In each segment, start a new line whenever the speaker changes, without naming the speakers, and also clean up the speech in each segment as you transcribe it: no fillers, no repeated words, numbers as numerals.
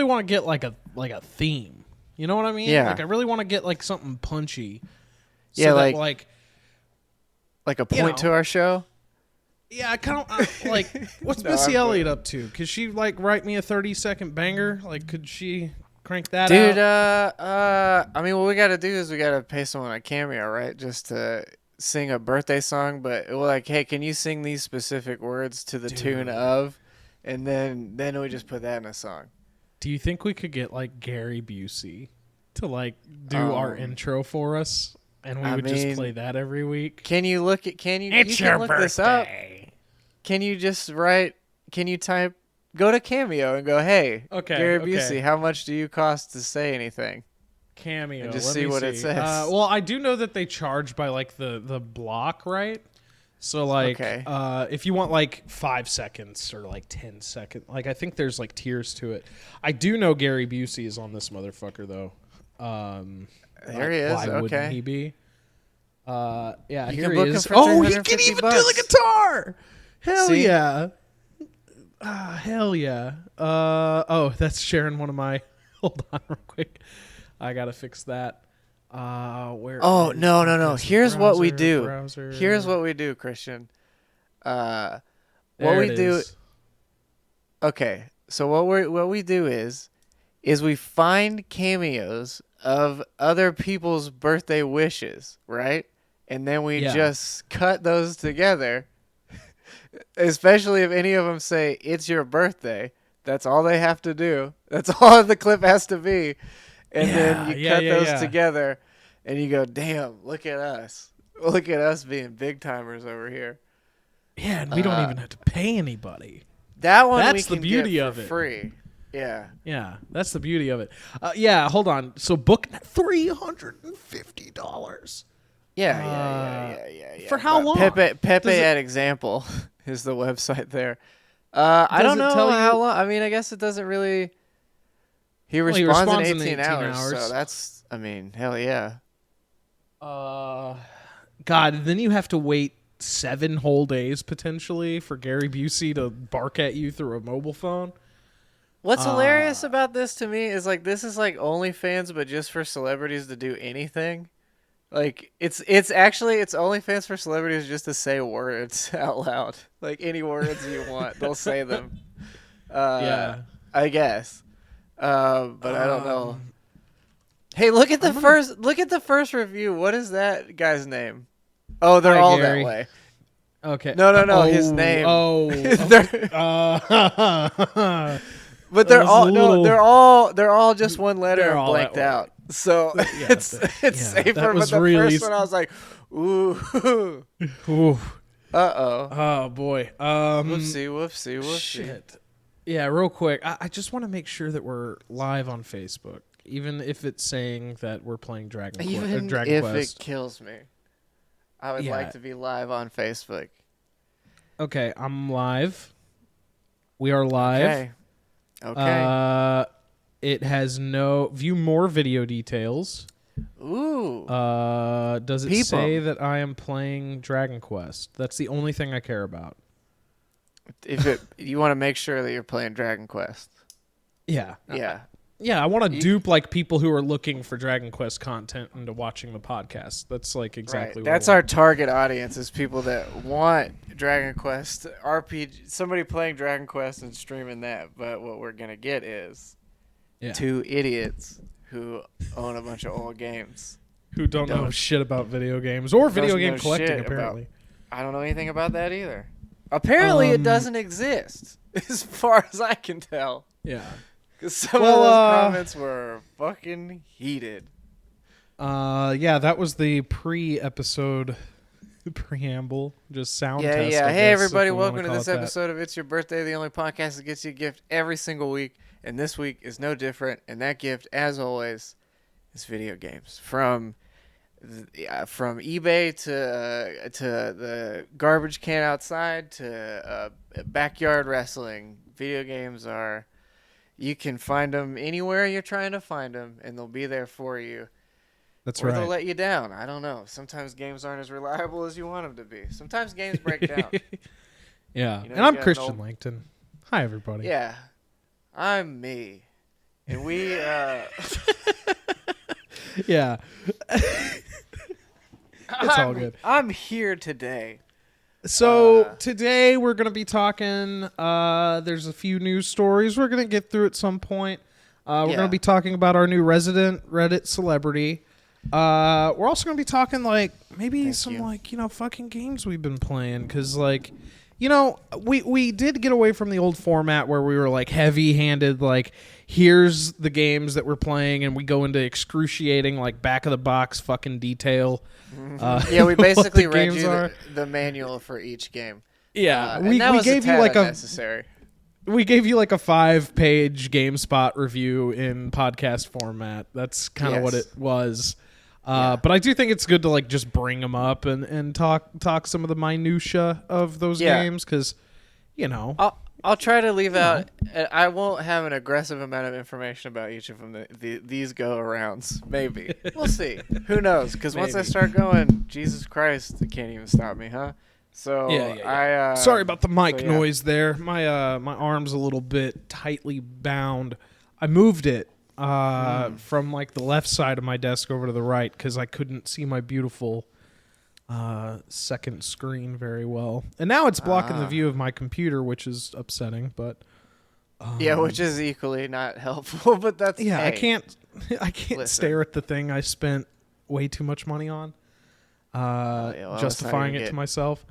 really want to get like a theme. You know what I mean?
Yeah.
Like I really want to get like something punchy. So
Yeah,
that,
like a point to our show.
Yeah, I kind of like. What's
No,
Missy
I'm
Elliott up to? Could she like write me a 30-second banger? Like, could she crank that
Dude,
out?
I mean, what we got to do is we got to pay someone a cameo, right? Just to sing a birthday song, but we're like, hey, can you sing these specific words to the tune of? And then we just put that in a song.
Do you think we could get like Gary Busey to like do our intro for us, and we would just play that every week?
Can you look at? Can you?
It's
you
your
can look
birthday.
this up. Can you just write? Can you type? Go to Cameo and go, hey, Gary Busey, how much do you cost to say anything?
Cameo.
And just
Let
see
me
what it says.
Well, I do know that they charge by like the block, right? So like, if you want like 5 seconds or like 10 seconds, like I think there's like tiers to it. I do know Gary Busey is on this motherfucker though.
There he is.
Why
okay.
wouldn't he be? Yeah,
you
here
can
he
book him
is.
for
Oh, he can even
$350.
do the guitar. Hell
See?
yeah. Hell yeah. Oh, that's sharing one of my. Hold on, real quick. I gotta fix that. Where?
Oh
is
no.
this?
Here's what we do.
Browser.
Here's what we do, Christian. What
There
we
it
do.
is.
Okay, so what we do is we find cameos of other people's birthday wishes, right? And then we just cut those together. Especially if any of them say it's your birthday, that's all they have to do. That's all the clip has to be. And then you cut those together, and you go, "Damn, look at us! Look at us being big timers over here."
Yeah, and we don't even have to pay anybody.
That one,
That's
we
the
can
beauty
get
of
for
it.
free. Yeah.
Yeah, that's the beauty of it. Yeah, hold on. So book $350.
Yeah.
For how long?
Pepe at Example is the website there. I don't know how long. I mean, I guess it doesn't really. He responds in 18 hours, so that's. I mean, hell yeah.
God, then you have to wait 7 whole days potentially for Gary Busey to bark at you through a mobile phone.
What's hilarious about this to me is like this is like OnlyFans, but just for celebrities to do anything. Like it's OnlyFans for celebrities just to say words out loud. Like any words you want, they'll say them. I guess. But I don't know. Hey, look at the first review. What is that guy's name? Oh, they're all
Gary.
that way.
Okay.
No, his name.
Oh.
But they're all just one letter
They're all
blanked
that way.
out. So it's safer. But the first one I was like, ooh.
Ooh.
Uh-oh.
Oh boy.
Whoopsie.
Shit. Yeah, real quick. I just want to make sure that we're live on Facebook, even if it's saying that we're playing Dragon Quest.
Even
Dragon
if
Quest.
it kills me, I would like to be live on Facebook.
Okay, I'm live. We are live.
Okay.
It has no view more video details.
Ooh.
Does it say that I am playing Dragon Quest? That's the only thing I care about.
You want to make sure that you're playing Dragon Quest.
Yeah.
Yeah.
I want to dupe like people who are looking for Dragon Quest content into watching the podcast. That's like exactly what
That's our target audience is people that want Dragon Quest RPG, somebody playing Dragon Quest and streaming that. But what we're going to get is 2 idiots who own a bunch of old games.
Who don't know shit about video games or video game collecting, apparently.
I don't know anything about that either. Apparently it doesn't exist, as far as I can tell.
Yeah.
Because some of those comments were fucking heated.
Yeah, that was the pre-episode preamble. Just sound test.
Yeah. Hey, everybody. Welcome to this episode of It's Your Birthday, the only podcast that gets you a gift every single week. And this week is no different. And that gift, as always, is video games. From eBay to the garbage can outside to backyard wrestling. Video games are... You can find them anywhere you're trying to find them, and they'll be there for you.
That's
or
right.
they'll let you down. I don't know. Sometimes games aren't as reliable as you want them to be. Sometimes games break down.
Yeah. And I'm Christian Langton. Hi, everybody.
Yeah. I'm me. And we
yeah. It's all good.
I'm here today.
So today we're going to be talking, there's a few news stories we're going to get through at some point. We're going to be talking about our new resident Reddit celebrity. We're also going to be talking like maybe fucking games we've been playing. Cause like, we did get away from the old format where we were like heavy handed, like here's the games that we're playing. And we go into excruciating, like back of the box fucking detail.
We basically read you the manual for each game.
Yeah, we gave you like unnecessary. We gave you like a 5-page GameSpot review in podcast format. That's kind of what it was. But I do think it's good to like just bring them up and talk some of the minutia of those games because,
I'll try to leave out. I won't have an aggressive amount of information about each of them. These go arounds, maybe we'll see. Who knows? Because once I start going, Jesus Christ, they can't even stop me, huh? So
sorry about the mic noise there. My arm's a little bit tightly bound. I moved it from like the left side of my desk over to the right because I couldn't see my beautiful second screen very well, and now it's blocking the view of my computer, which is upsetting. But
which is equally not helpful. But that's
I can't stare at the thing I spent way too much money on, justifying it to myself.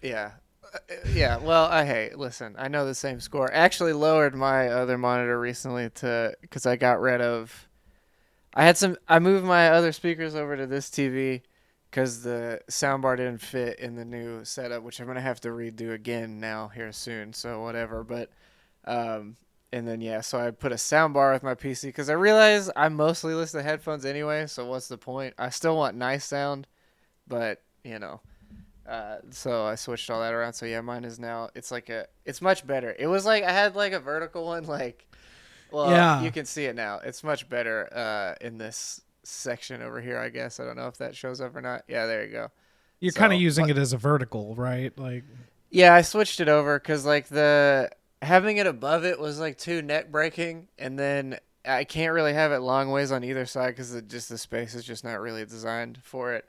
Well, listen, I know the same score. I actually lowered my other monitor recently because I got rid of. I moved my other speakers over to this TV. Because the soundbar didn't fit in the new setup, which I'm going to have to redo again now here soon, so whatever. But, and then, so I put a soundbar with my PC because I realize I mostly listen to headphones anyway, so what's the point? I still want nice sound, but, so I switched all that around. So, mine is now, it's much better. It was like I had like a vertical one, you can see it now. It's much better in this section over here, I guess. I don't know if that shows up or not. Yeah, there you go.
You're kind of using it as a vertical, right? Like,
I switched it over because like having it above it was like too neck breaking, and then I can't really have it long ways on either side because the space is just not really designed for it.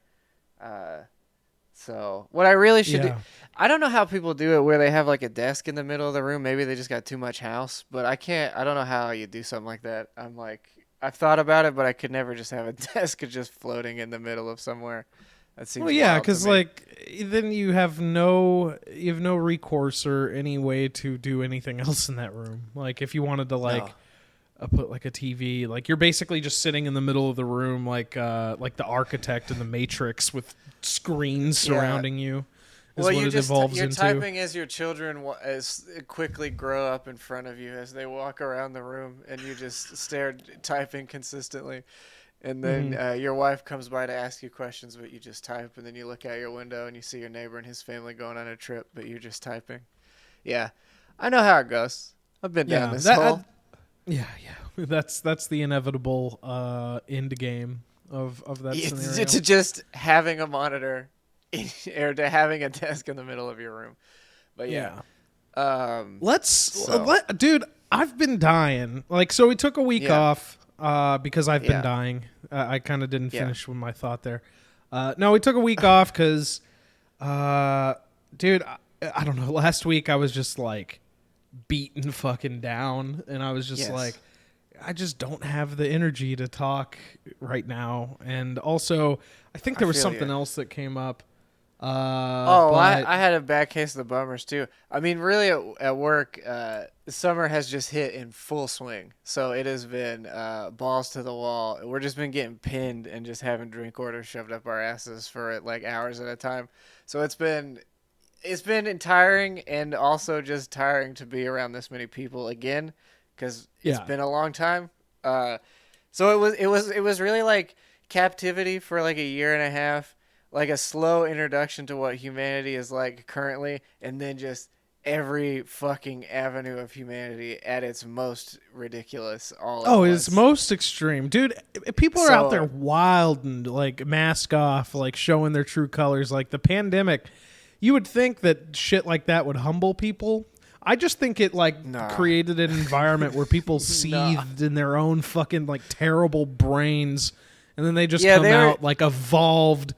So what I really should do, I don't know how people do it where they have like a desk in the middle of the room. Maybe they just got too much house, but I don't know how you do something like that. I'm like, I've thought about it, but I could never just have a desk just floating in the middle of somewhere. That seems
because like then you have no recourse or any way to do anything else in that room. Like if you wanted to put like a TV, like you're basically just sitting in the middle of the room, like the architect in the Matrix with screens surrounding you.
You're typing as your children quickly grow up in front of you as they walk around the room, and you just stare typing consistently. And then your wife comes by to ask you questions, but you just type. And then you look out your window and you see your neighbor and his family going on a trip, but you're just typing. Yeah, I know how it goes. I've been down this hole.
That's the inevitable end game of that scenario.
To just having a monitor or to having a desk in the middle of your room. But
dude, I've been dying. Like, so we took a week off because I've been dying. I kind of didn't finish with my thought there. No, we took a week off because, dude, I don't know. Last week I was just like beaten fucking down, and I was just like, I just don't have the energy to talk right now. And also, I think there was something else that came up.
I had a bad case of the bummers too. I mean, really at work, summer has just hit in full swing. So it has been balls to the wall. We're just been getting pinned and just having drink orders shoved up our asses for like hours at a time. So it's been tiring, and also just tiring to be around this many people again because it's been a long time. So it was really like captivity for like a year and a half. Like a slow introduction to what humanity is like currently, and then just every fucking avenue of humanity at its most ridiculous.
It's most extreme, dude. People are out there wild and like mask off, like showing their true colors. Like the pandemic, you would think that shit like that would humble people. I just think it created an environment where people seethed in their own fucking like terrible brains, and then they just come out like evolved,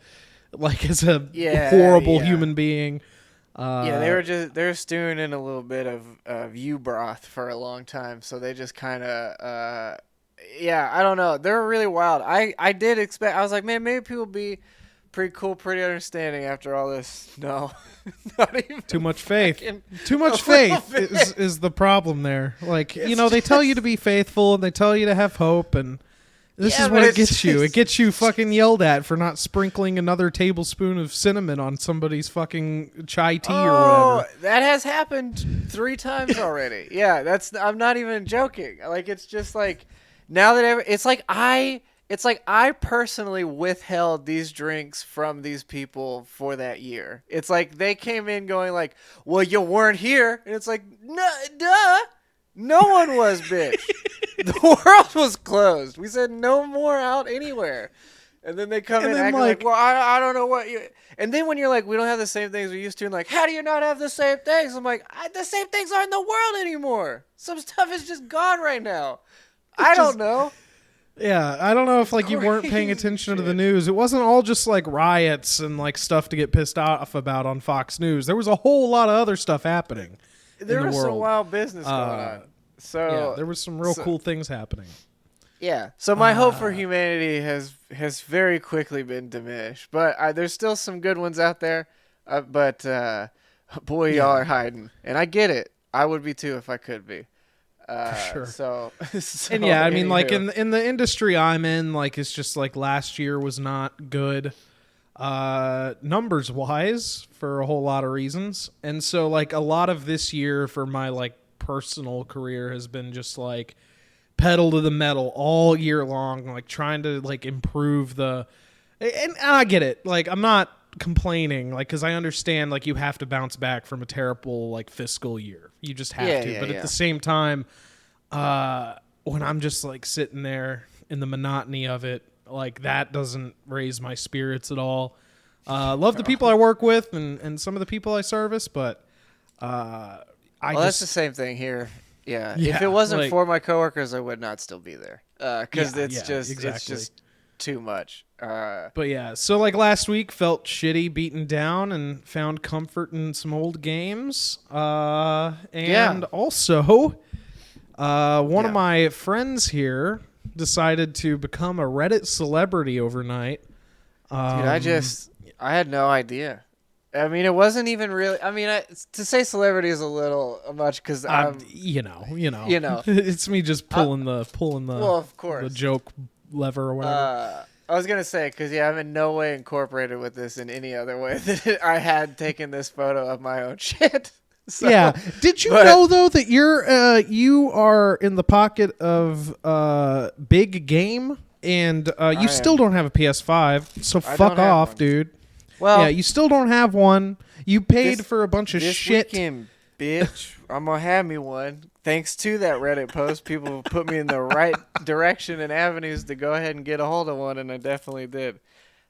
like as a horrible human being.
They were stewing in a little bit of U broth for a long time, so they just kind of I don't know. They're really wild. I did expect. I was like, man, maybe people be pretty cool, pretty understanding after all this. No, not even.
Too much faith. Too much faith is the problem there. Like, they tell you to be faithful and they tell you to have hope, and this is what it gets you. It gets you fucking yelled at for not sprinkling another tablespoon of cinnamon on somebody's fucking chai tea or whatever.
That has happened 3 times already. Yeah, I'm not even joking. Like, it's just like now that it's like I personally withheld these drinks from these people for that year. It's like they came in going like, well, you weren't here. And it's like, no, duh. No one was, bitch. The world was closed. We said no more out anywhere. And then they come in acting like, well, I don't know what you... And then when you're like, we don't have the same things we used to, and like, how do you not have the same things? I'm like, the same things aren't in the world anymore. Some stuff is just gone right now. I don't know.
Yeah, I don't know if you weren't paying attention to the news. It wasn't all just like riots and like stuff to get pissed off about on Fox News. There was a whole lot of other stuff happening.
There was some wild business going on. So
there was some real cool things happening.
Yeah. So my hope for humanity has very quickly been diminished, but there's still some good ones out there. But boy, y'all are hiding, and I get it. I would be too if I could be.
Sure.
So
and yeah, I mean, like in the industry I'm in, like it's just like last year was not good, numbers wise for a whole lot of reasons, and so like a lot of this year for my like personal career has been just like pedal to the metal all year long, like trying to like improve and I get it. Like I'm not complaining, like, because I understand like you have to bounce back from a terrible like fiscal year. You just have to. But at the same time, when I'm just like sitting there in the monotony of it, like that doesn't raise my spirits at all. Love the people I work with and some of the people I service, but
that's the same thing here. Yeah. If it wasn't for my coworkers, I would not still be there. Because it's just too much.
But yeah, so like last week felt shitty, beaten down, and found comfort in some old games. And also, one of my friends here decided to become a Reddit celebrity overnight.
Dude, I had no idea. I mean, it wasn't even really. I mean, to say celebrity is a little much because I'm,
you know, it's me just pulling the
well, of course,
the joke lever or whatever.
I was gonna say because I'm in no way incorporated with this in any other way that I had taken this photo of my own shit. So,
yeah. Did you know though that you are in the pocket of big game and you still don't have a PS5? So fuck off, dude. Well, yeah, you still don't have one. You paid for a bunch of shit.
Weekend, bitch. I'm gonna have me one. Thanks to that Reddit post, people put me in the right direction and avenues to go ahead and get a hold of one, and I definitely did.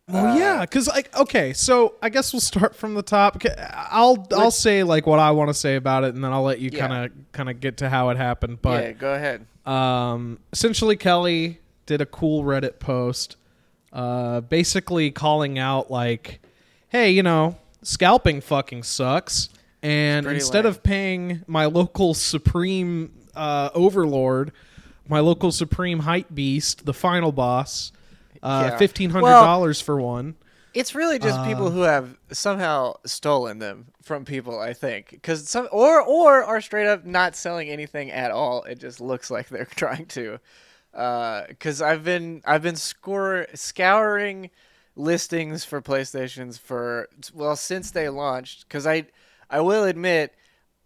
Well, yeah, because okay, so I guess we'll start from the top. I'll say like what I want to say about it, and then I'll let you kind of get to how it happened. But
yeah, go ahead.
Essentially, Kelly did a cool Reddit post, basically calling out like, hey, scalping fucking sucks. And instead of paying my local supreme overlord, my local supreme hype beast, the final boss, $1,500 for one.
It's really just people who have somehow stolen them from people, I think, because or are straight up not selling anything at all. It just looks like they're trying to. Because I've been scouring listings for PlayStations since they launched. Because I will admit,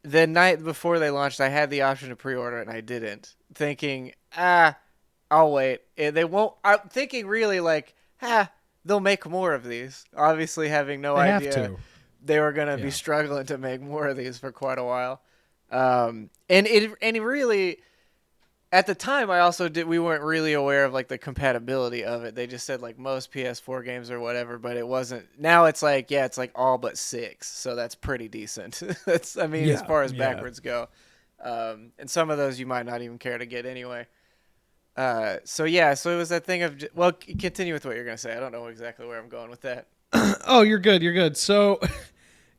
the night before they launched, I had the option to pre-order it, and I didn't, thinking, I'll wait. They won't. I'm thinking really like, they'll make more of these. Obviously, having no idea they were gonna be struggling to make more of these for quite a while. And it really, at the time, we weren't really aware of like the compatibility of it. They just said like most PS4 games or whatever, but it wasn't. Now it's like, yeah, it's like all but 6. So that's pretty decent. As far as backwards go. And some of those you might not even care to get anyway. So it was that thing of, well, continue with what you're going to say. I don't know exactly where I'm going with that.
Oh, you're good. So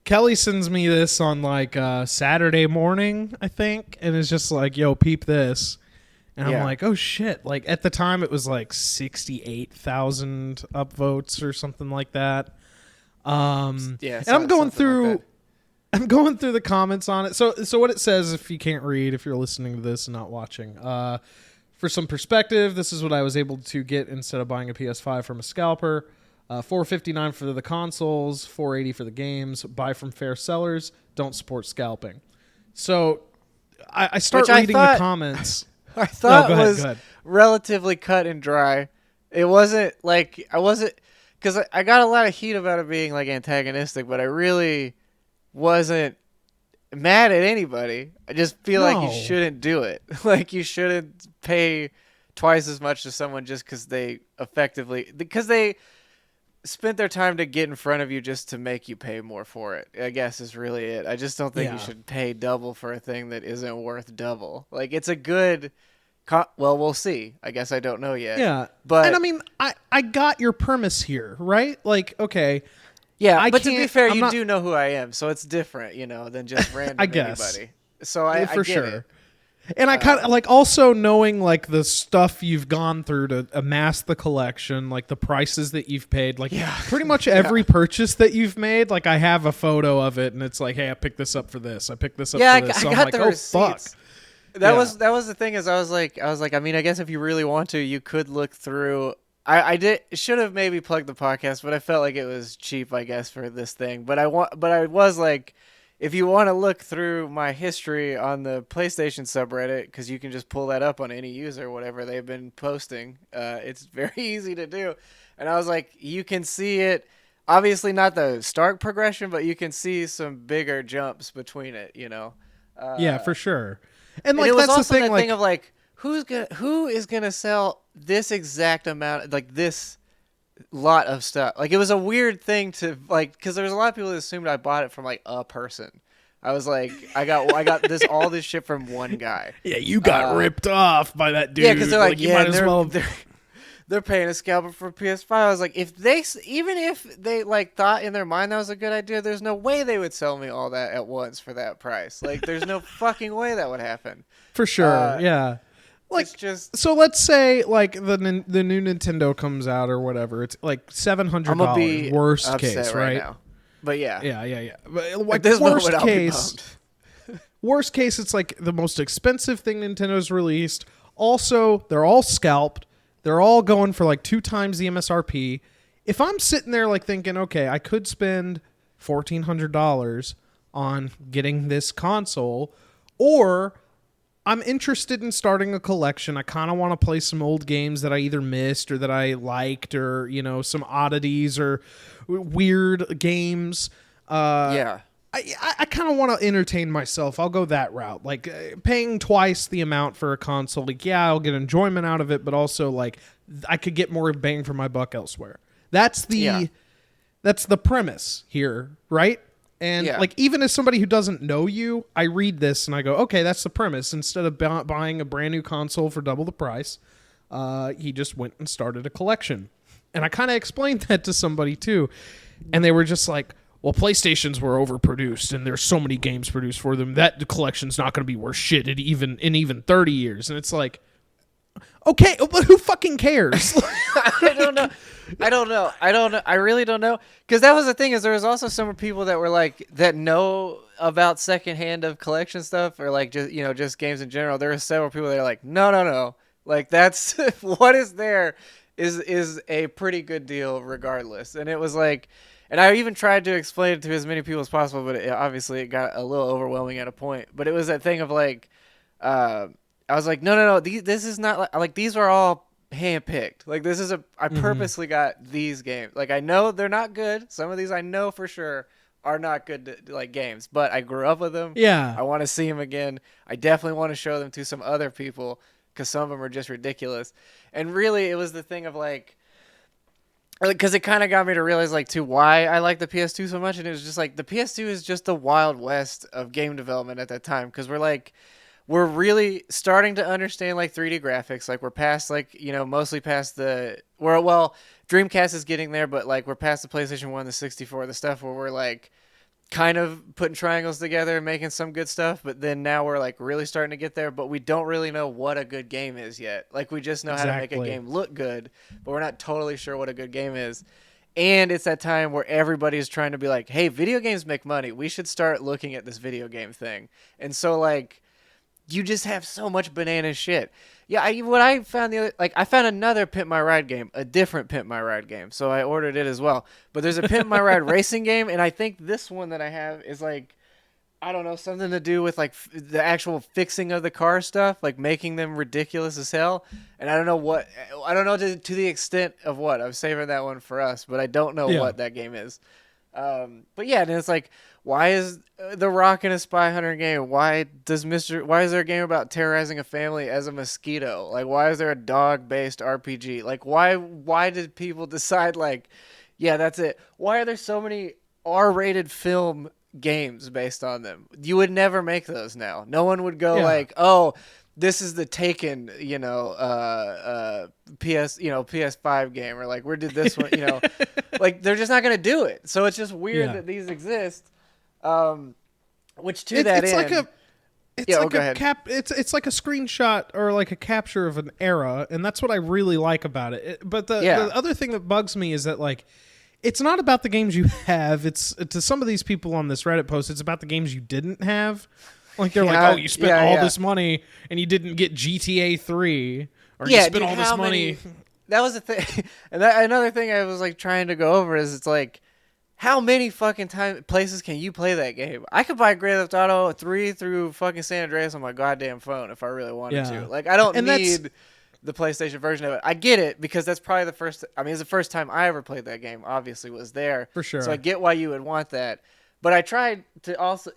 Kelly sends me this on like Saturday morning, I think, and it's just like, yo, peep this. And I'm like, oh shit. Like at the time it was like 68,000 upvotes or something like that. And I'm going through the comments on it. So what it says, if you can't read, if you're listening to this and not watching, for some perspective, this is what I was able to get instead of buying a PS5 from a scalper. $459 for the consoles, $480 for the games. Buy from fair sellers. Don't support scalping. So I start reading the comments.
I thought it was relatively cut and dry. It wasn't like because I got a lot of heat about it being like antagonistic, but I really wasn't mad at anybody. I just feel like you shouldn't do it. Like you shouldn't pay twice as much to someone just because they spent their time to get in front of you just to make you pay more for it, I guess is really it. I just don't think you should pay double for a thing that isn't worth double. Like, it's a good... well, we'll see. I guess I don't know yet.
Yeah.
But,
and I mean, I got your premise here, right? Like, okay.
Yeah, but to be fair, you do know who I am, so it's different, than just random anybody. So I get it.
And I kind of like also knowing like the stuff you've gone through to amass the collection, like the prices that you've paid, like pretty much every purchase that you've made. Like I have a photo of it, and it's like, hey, I picked this up for this. I picked this up for this. So
I got the receipts.
Oh, fuck.
That was the thing. Is I was like, I mean, I guess if you really want to, you could look through. I should have maybe plugged the podcast, but I felt like it was cheap, I guess, for this thing. But I was like, if you want to look through my history on the PlayStation subreddit, because you can just pull that up on any user, whatever they've been posting, it's very easy to do. And I was like, you can see it. Obviously not the Stark progression, but you can see some bigger jumps between it,
yeah, for sure. And like
it was
that's
also
the thing,
that thing of like, who is gonna sell this exact amount, like this lot of stuff. Like, it was a weird thing to like, because there was a lot of people that assumed I bought it from like a person. I was like, I got all this shit from one guy.
Yeah, you got ripped off by that dude.
Yeah, because they're like,
you might as well.
They're paying a scalper for PS5. I was like, even if they like thought in their mind that was a good idea, there's no way they would sell me all that at once for that price. Like, there's no fucking way that would happen.
For sure, yeah. Like, so let's say like the new Nintendo comes out or whatever. It's like $700 worst case, right? Now.
But yeah.
But, like, worst case, it's like the most expensive thing Nintendo's released. Also, they're all scalped. They're all going for like 2 times the MSRP. If I'm sitting there like thinking, okay, I could spend $1,400 on getting this console, or I'm interested in starting a collection. I kind of want to play some old games that I either missed or that I liked, or, some oddities or weird games. I kind of want to entertain myself. I'll go that route. Like paying twice the amount for a console. Like, yeah, I'll get enjoyment out of it, but also like I could get more bang for my buck elsewhere. That's the premise here, right? And like, even as somebody who doesn't know you, I read this and I go, okay, that's the premise. Instead of buying a brand new console for double the price, he just went and started a collection. And I kind of explained that to somebody too. And they were just like, well, PlayStations were overproduced and there's so many games produced for them. That collection's not going to be worth shit in even 30 years. And it's like, okay, but who fucking cares?
I don't know. I really don't know. Because that was the thing, is there was also some people that were like, that know about secondhand of collection stuff, or like just games in general. There were several people that are like, no. Like, that's what is there is a pretty good deal regardless. And it was like, and I even tried to explain it to as many people as possible, but obviously it got a little overwhelming at a point. But it was that thing of like, I was like, no. This is not like these are all handpicked. Like, this is I purposely got these games. Like, I know they're not good. Some of these I know for sure are not good like games, but I grew up with them.
Yeah.
I want to see them again. I definitely want to show them to some other people. because some of them are just ridiculous. And really, it was the thing of like, because it kind of got me to realize like too why I like the PS2 so much, and it was just like the PS2 is just the Wild West of game development at that time, because we're really starting to understand like 3D graphics. Like we're past like, you know, mostly past Dreamcast is getting there, but like we're past the PlayStation 1, the 64, the stuff where we're like kind of putting triangles together and making some good stuff, but then now we're like really starting to get there, but we don't really know what a good game is yet. Like we just know how to make a game look good, but we're not totally sure what a good game is. And it's that time where everybody's trying to be like, hey, video games make money. We should start looking at this video game thing. And so like you just have so much banana shit. Yeah, I found I found another Pimp My Ride game, a different Pimp My Ride game, so I ordered it as well. But there's a Pimp My Ride racing game, and I think this one that I have is like, I don't know, something to do with like the actual fixing of the car stuff, like making them ridiculous as hell. And I don't know to the extent of what. I'm saving that one for us, but I don't know what that game is. But yeah, and it's like, why is The Rock in a Spy Hunter game? Why is there a game about terrorizing a family as a mosquito? Like, why is there a dog-based RPG? Like, why did people decide like, yeah, that's it? Why are there so many R-rated film games based on them? You would never make those now. No one would go like, oh, this is the Taken, PS5 game, or like, where did this one, like they're just not gonna do it. So it's just weird that these exist. Which to that end,
it's like a screenshot or like a capture of an era, and that's what I really like about it. But the other thing that bugs me is that like, it's not about the games you have. It's to some of these people on this Reddit post, it's about the games you didn't have. Like they're like, oh, you spent all this money and you didn't get GTA 3, or you spent all this money.
That was the thing. And another thing I was like trying to go over is it's like, how many fucking places can you play that game? I could buy Grand Theft Auto 3 through fucking San Andreas on my goddamn phone if I really wanted to. Like, I don't need the PlayStation version of it. I get it, because that's probably it's the first time I ever played that game, obviously, was there.
For sure.
So I get why you would want that. But I tried to also,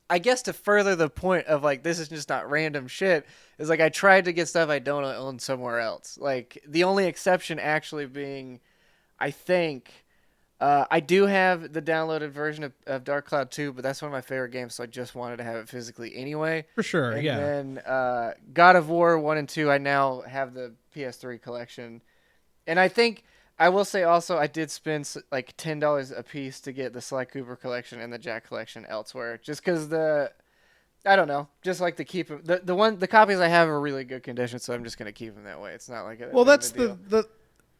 I guess to further the point of like, this is just not random shit, is like I tried to get stuff I don't own somewhere else. Like the only exception actually being, I think, I do have the downloaded version of Dark Cloud 2, but that's one of my favorite games, so I just wanted to have it physically anyway.
For sure,
and then God of War 1 and 2, I now have the PS3 collection. And I think, I will say also, I did spend like $10 a piece to get the Sly Cooper collection and the Jack collection elsewhere, just because I don't know, just like to keep them. The copies I have are really good condition, so I'm just gonna keep them that way. It's not like
that's the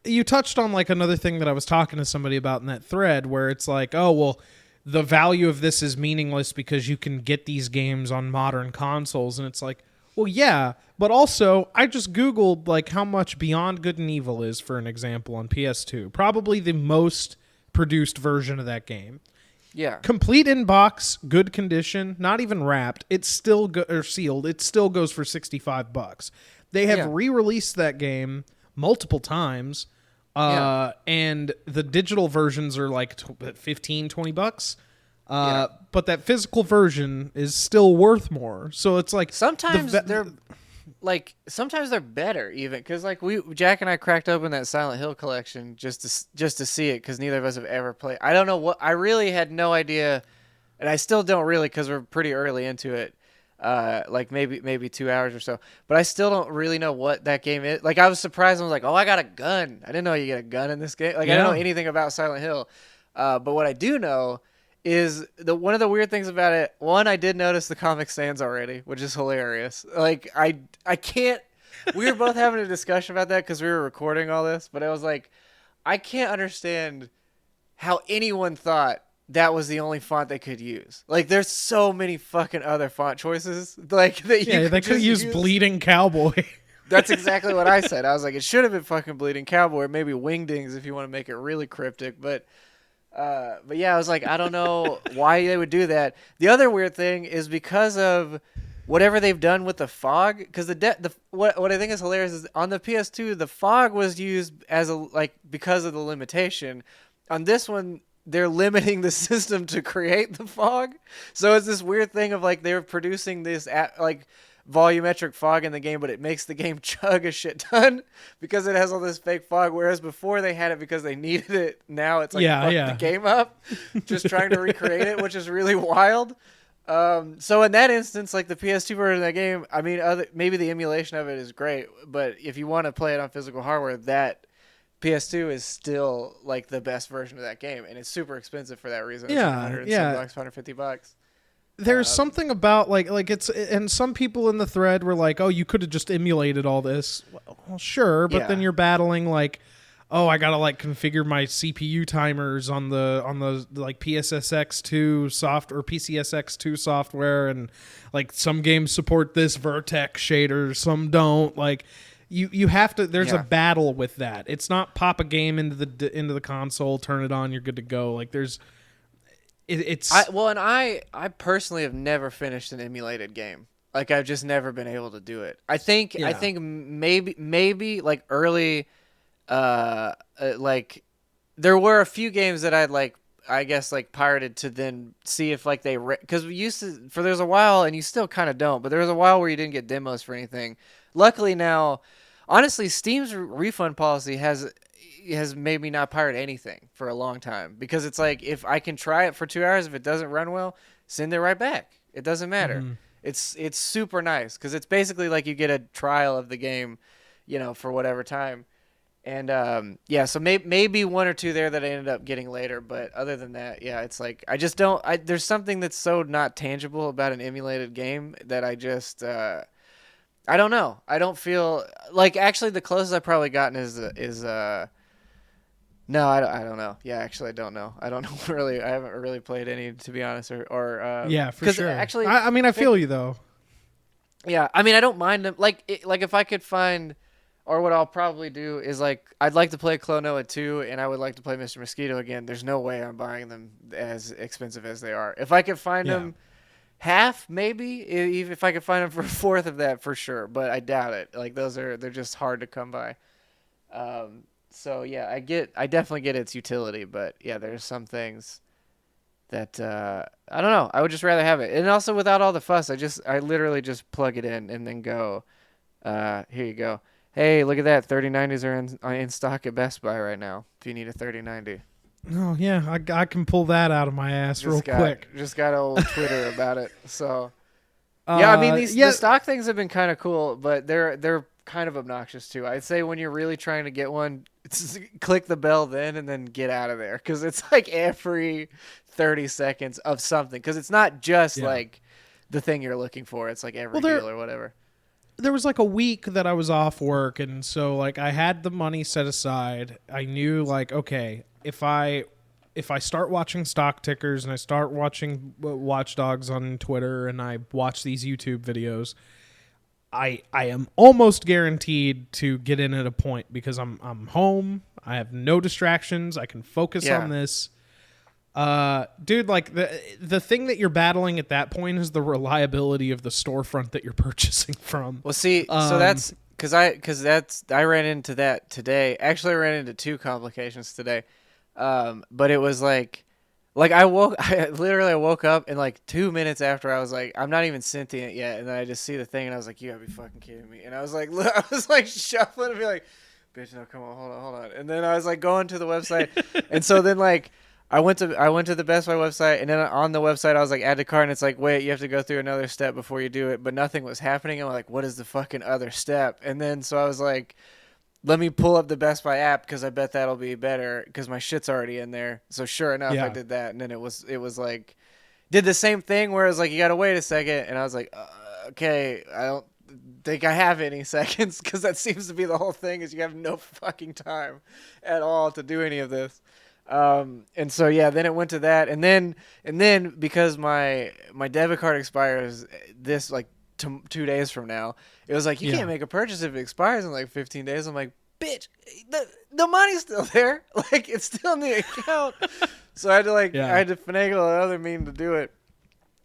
you touched on like another thing that I was talking to somebody about in that thread, where it's like, oh, well, the value of this is meaningless because you can get these games on modern consoles. And it's like, well, yeah, but also I just Googled like how much Beyond Good and Evil is, for an example, on PS2. Probably the most produced version of that game.
Yeah.
Complete in box, good condition, not even wrapped. It's still or sealed. It still goes for $65. They have re-released that game multiple times, and the digital versions are like $15-20. But that physical version is still worth more. So it's like
sometimes sometimes they're better even, because like Jack and I cracked open that Silent Hill collection just to see it, because neither of us have ever played. I don't know what, I really had no idea, and I still don't really, because we're pretty early into it. Like maybe 2 hours or so, but I still don't really know what that game is. Like I was surprised. I was like, oh, I got a gun. I didn't know you get a gun in this game. Like I don't know anything about Silent Hill. But what I do know is one of the weird things about it. One, I did notice the Comic Sans already, which is hilarious. Like I can't, we were both having a discussion about that because we were recording all this, but I was like, I can't understand how anyone thought that was the only font they could use. Like, there's so many fucking other font choices. Like that
they could use Bleeding Cowboy.
That's exactly what I said. I was like, it should have been fucking Bleeding Cowboy, or maybe Wingdings if you want to make it really cryptic. But yeah, I was like, I don't know why they would do that. The other weird thing is because of whatever they've done with the fog. Because what I think is hilarious is on the PS2, the fog was used as because of the limitation. On this one, they're limiting the system to create the fog. So it's this weird thing of like they're producing this volumetric fog in the game, but it makes the game chug a shit ton because it has all this fake fog. Whereas before they had it because they needed it. Now it's like fucking the game up, just trying to recreate it, which is really wild. So in that instance, like the PS2 version of that game, I mean, maybe the emulation of it is great, but if you want to play it on physical hardware, that PS2 is still like the best version of that game, and it's super expensive for that reason. It's $150.
There's something about like it's, and some people in the thread were like, "Oh, you could have just emulated all this." Well, sure, but then you're battling like, "Oh, I gotta like configure my CPU timers on the like PSSX2 soft or PCSX2 software, and like some games support this Vertex shader, some don't." Like you have to. There's a battle with that. It's not pop a game into the console, turn it on, you're good to go. Like there's.
I personally have never finished an emulated game. Like I've just never been able to do it. I think maybe like early, like there were a few games that I'd like, I guess like pirated to then see if like because we used to there's a while, and you still kind of don't, but there was a while where you didn't get demos for anything. Luckily now, honestly, Steam's refund policy has made me not pirate anything for a long time, because it's like if I can try it for 2 hours, if it doesn't run well, send it right back. It doesn't matter. Mm-hmm. It's super nice because it's basically like you get a trial of the game, for whatever time. And so maybe one or two there that I ended up getting later, but other than that, it's like I just don't. There's something that's so not tangible about an emulated game that I just I don't know. I don't feel like, actually the closest I've probably gotten is no, I don't know. Yeah, actually, I don't know. I don't know really. I haven't really played any, to be honest.
For sure.
Actually,
I feel you though.
Yeah, I mean, I don't mind them. Like if I could find, or what I'll probably do is like I'd like to play Klonoa 2, and I would like to play Mr. Mosquito again. There's no way I'm buying them as expensive as they are. If I could find them half, maybe, even if I could find them for a fourth of that, for sure. But I doubt it. Like they're just hard to come by. So yeah, I definitely get its utility, but yeah, there's some things that I don't know. I would just rather have it, and also without all the fuss. I literally just plug it in and then go, here you go. Hey, look at that. 3090s are in stock at Best Buy right now. If you need a 3090.
Oh yeah, I can pull that out of my ass quick.
Just got old Twitter about it. So yeah, I mean the stock things have been kind of cool, but they're kind of obnoxious too. I'd say when you're really trying to get one, click the bell then and then get out of there, because it's like every 30 seconds of something, because it's not just like the thing you're looking for. It's like every deal or whatever.
There was like a week that I was off work, and so like I had the money set aside. I knew like, okay, if I start watching stock tickers and I start watching Watch Dogs on Twitter and I watch these YouTube videos, I am almost guaranteed to get in at a point, because I'm home. I have no distractions. I can focus on this. Dude, like the thing that you're battling at that point is the reliability of the storefront that you're purchasing from.
Well, see, so that's I ran into that today. Actually, I ran into two complications today. But it was like I literally woke up, and like 2 minutes after I was like, I'm not even sentient yet, and then I just see the thing, and I was like, you gotta be fucking kidding me. And I was like, shuffling and be like, bitch, no, come on, hold on. And then I was like going to the website, and so then like I went to the Best Buy website, and then on the website I was like, add to cart, and it's like, wait, you have to go through another step before you do it, but nothing was happening. I'm like, what is the fucking other step? And then so I was like, let me pull up the Best Buy app, because I bet that'll be better, because my shit's already in there. So sure enough, I did that, and then it was like, did the same thing where it was like, you gotta wait a second, and I was like, okay, I don't think I have any seconds, because that seems to be the whole thing, is you have no fucking time at all to do any of this. And so yeah, then it went to that, and then because my debit card expires this like 2 days from now, it was like, you can't make a purchase if it expires in like 15 days. I'm like, bitch, the money's still there. Like, it's still in the account. So I had to I had to finagle another mean to do it.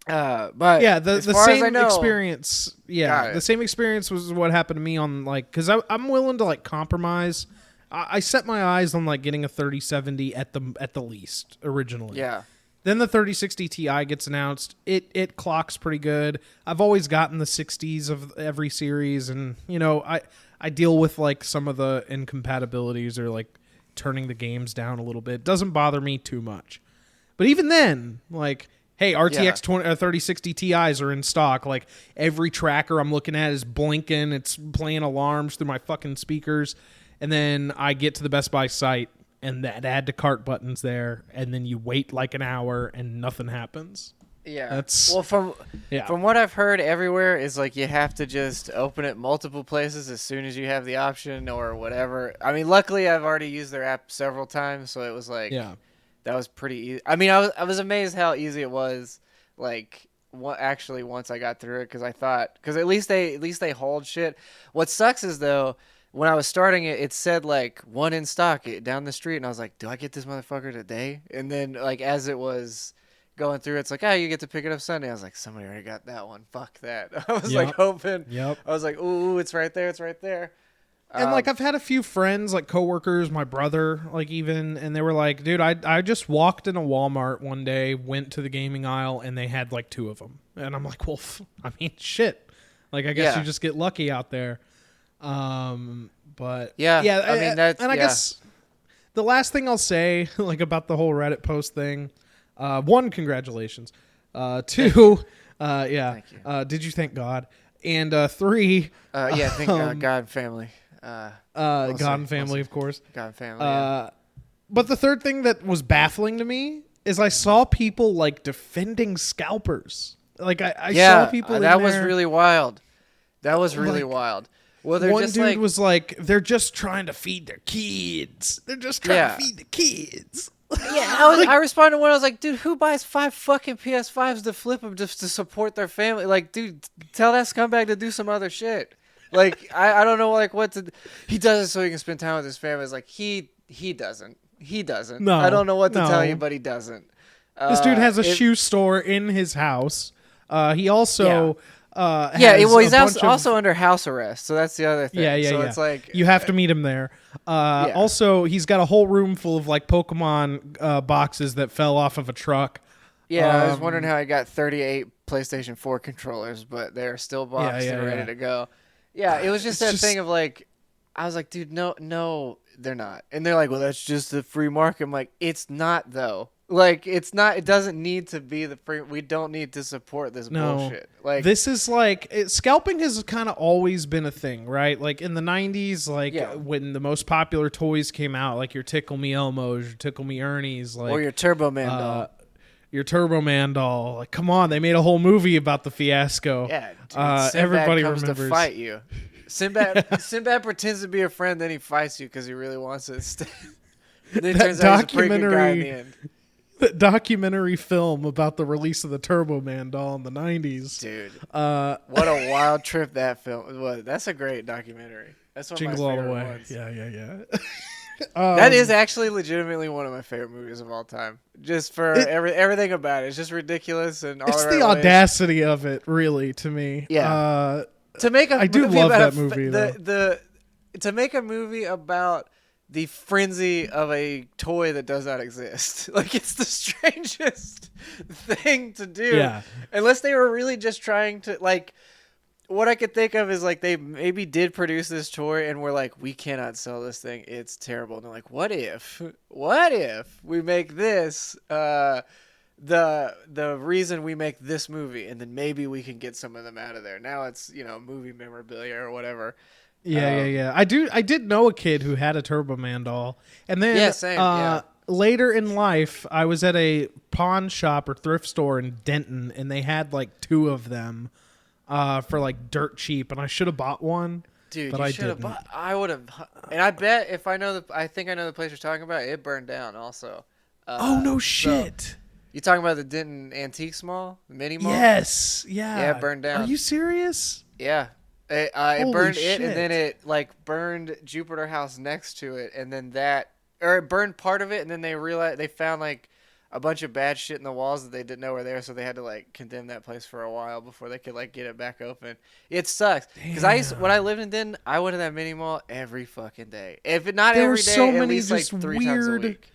But
yeah, the same experience. Yeah, the same experience was what happened to me on like, because I'm willing to like compromise. I set my eyes on like getting a 3070 at the least originally.
Yeah.
Then the 3060 Ti gets announced. It clocks pretty good. I've always gotten the 60s of every series, and I deal with like some of the incompatibilities or like turning the games down a little bit. It doesn't bother me too much. But even then, like, hey, RTX 3060 Ti's are in stock. Like, every tracker I'm looking at is blinking. It's playing alarms through my fucking speakers. And then I get to the Best Buy site, and that add to cart button's there, and then you wait like an hour, and nothing happens.
Yeah. From what I've heard everywhere is like you have to just open it multiple places as soon as you have the option or whatever. I mean, luckily I've already used their app several times, so it was like that was pretty easy. I mean, I was amazed how easy it was. Like actually once I got through it, because at least they hold shit. What sucks is though, when I was starting it, it said like one in stock down the street, and I was like, do I get this motherfucker today? And then like as it was going through, it's like, you get to pick it up Sunday. I was like, somebody already got that one. Fuck that. I was like hoping. Yep. I was like, ooh, it's right there. It's right there.
And like I've had a few friends, like coworkers, my brother, like even, and they were like, dude, I just walked in a Walmart one day, went to the gaming aisle, and they had like 2 of them. And I'm like, well, I mean, shit. Like, I guess you just get lucky out there. But I mean, I guess the last thing I'll say, like about the whole Reddit post thing, 1, congratulations. 2,
Thank you.
Did you thank God? And 3,
thank God and family.
God and family, of course.
God and family.
But the third thing that was baffling to me is I saw people like defending scalpers. Like I saw people.
That was really wild. That was really wild. Well,
one dude was like, they're just trying to feed their kids. They're just trying to feed the kids.
Yeah, I responded when I was like, dude, who buys 5 fucking PS5s to flip them just to support their family? Like, dude, tell that scumbag to do some other shit. Like, I don't know, like, what to... He does it so he can spend time with his family. It's like, he doesn't. He doesn't.
No,
I don't know what to tell you, but he doesn't.
This dude has a shoe store in his house. He also...
he's also under house arrest, so that's the other thing. So it's like
you have to meet him there. Also, he's got a whole room full of like Pokemon boxes that fell off of a truck.
Yeah, I was wondering how he got 38 PlayStation 4 controllers, but they're still boxed and ready to go. Yeah, it was just thing of like, I was like, dude, no, they're not. And they're like, well, that's just the free market. I'm like, it's not though. Like, it's not. It doesn't need to be the free. We don't need to support this bullshit. Like,
this is like scalping has kind of always been a thing, right? Like in the 90s, like when the most popular toys came out, like your Tickle Me Elmos, your Tickle Me Ernies, like
or your Turbo Man doll.
Your Turbo Man doll. Like, come on, they made a whole movie about the fiasco.
Yeah, dude,
everybody
comes
remembers
to fight you. Sinbad pretends to be a friend, then he fights you because he really wants to. Then it turns out he's a pretty good guy in the end.
That documentary film about the release of the Turbo Man doll in the 90s.
Dude. What a wild trip that film was. That's a great documentary. That's one
Jingle
of my
All the
favorite
Way.
ones.
Yeah.
That is actually legitimately one of my favorite movies of all time. Just for everything about it. It's just ridiculous and all
it's the audacity of it, really, to me.
Yeah. To make a
I do love that movie, though.
To make a movie about the frenzy of a toy that does not exist. Like, it's the strangest thing to do.
Yeah.
Unless they were really just trying to, like, what I could think of is, like, they maybe did produce this toy and were like, we cannot sell this thing. It's terrible. And they're like, what if we make this the reason we make this movie, and then maybe we can get some of them out of there. Now it's, movie memorabilia or whatever.
Yeah. I did know a kid who had a Turbo Man doll, and then later in life, I was at a pawn shop or thrift store in Denton, and they had like 2 of them for like dirt cheap, and I should have bought one.
Dude,
but
you
I
should have
didn't.
bought. I would have, and I bet if I think I know the place you're talking about. It burned down also.
Oh no shit!
So, you talking about the Denton Antiques Mall, the mini mall?
Yes, yeah.
Yeah, it burned down.
Are you serious?
Yeah. It burned
shit.
it, and then it like burned Jupiter House next to it, and then it burned part of it, and then they found like a bunch of bad shit in the walls that they didn't know were there, so they had to like condemn that place for a while before they could like get it back open. It sucks because when I lived in Denton, I went to that mini mall every fucking day. If not
there
every
were
day,
so
at
many
least like
just
3 times a week.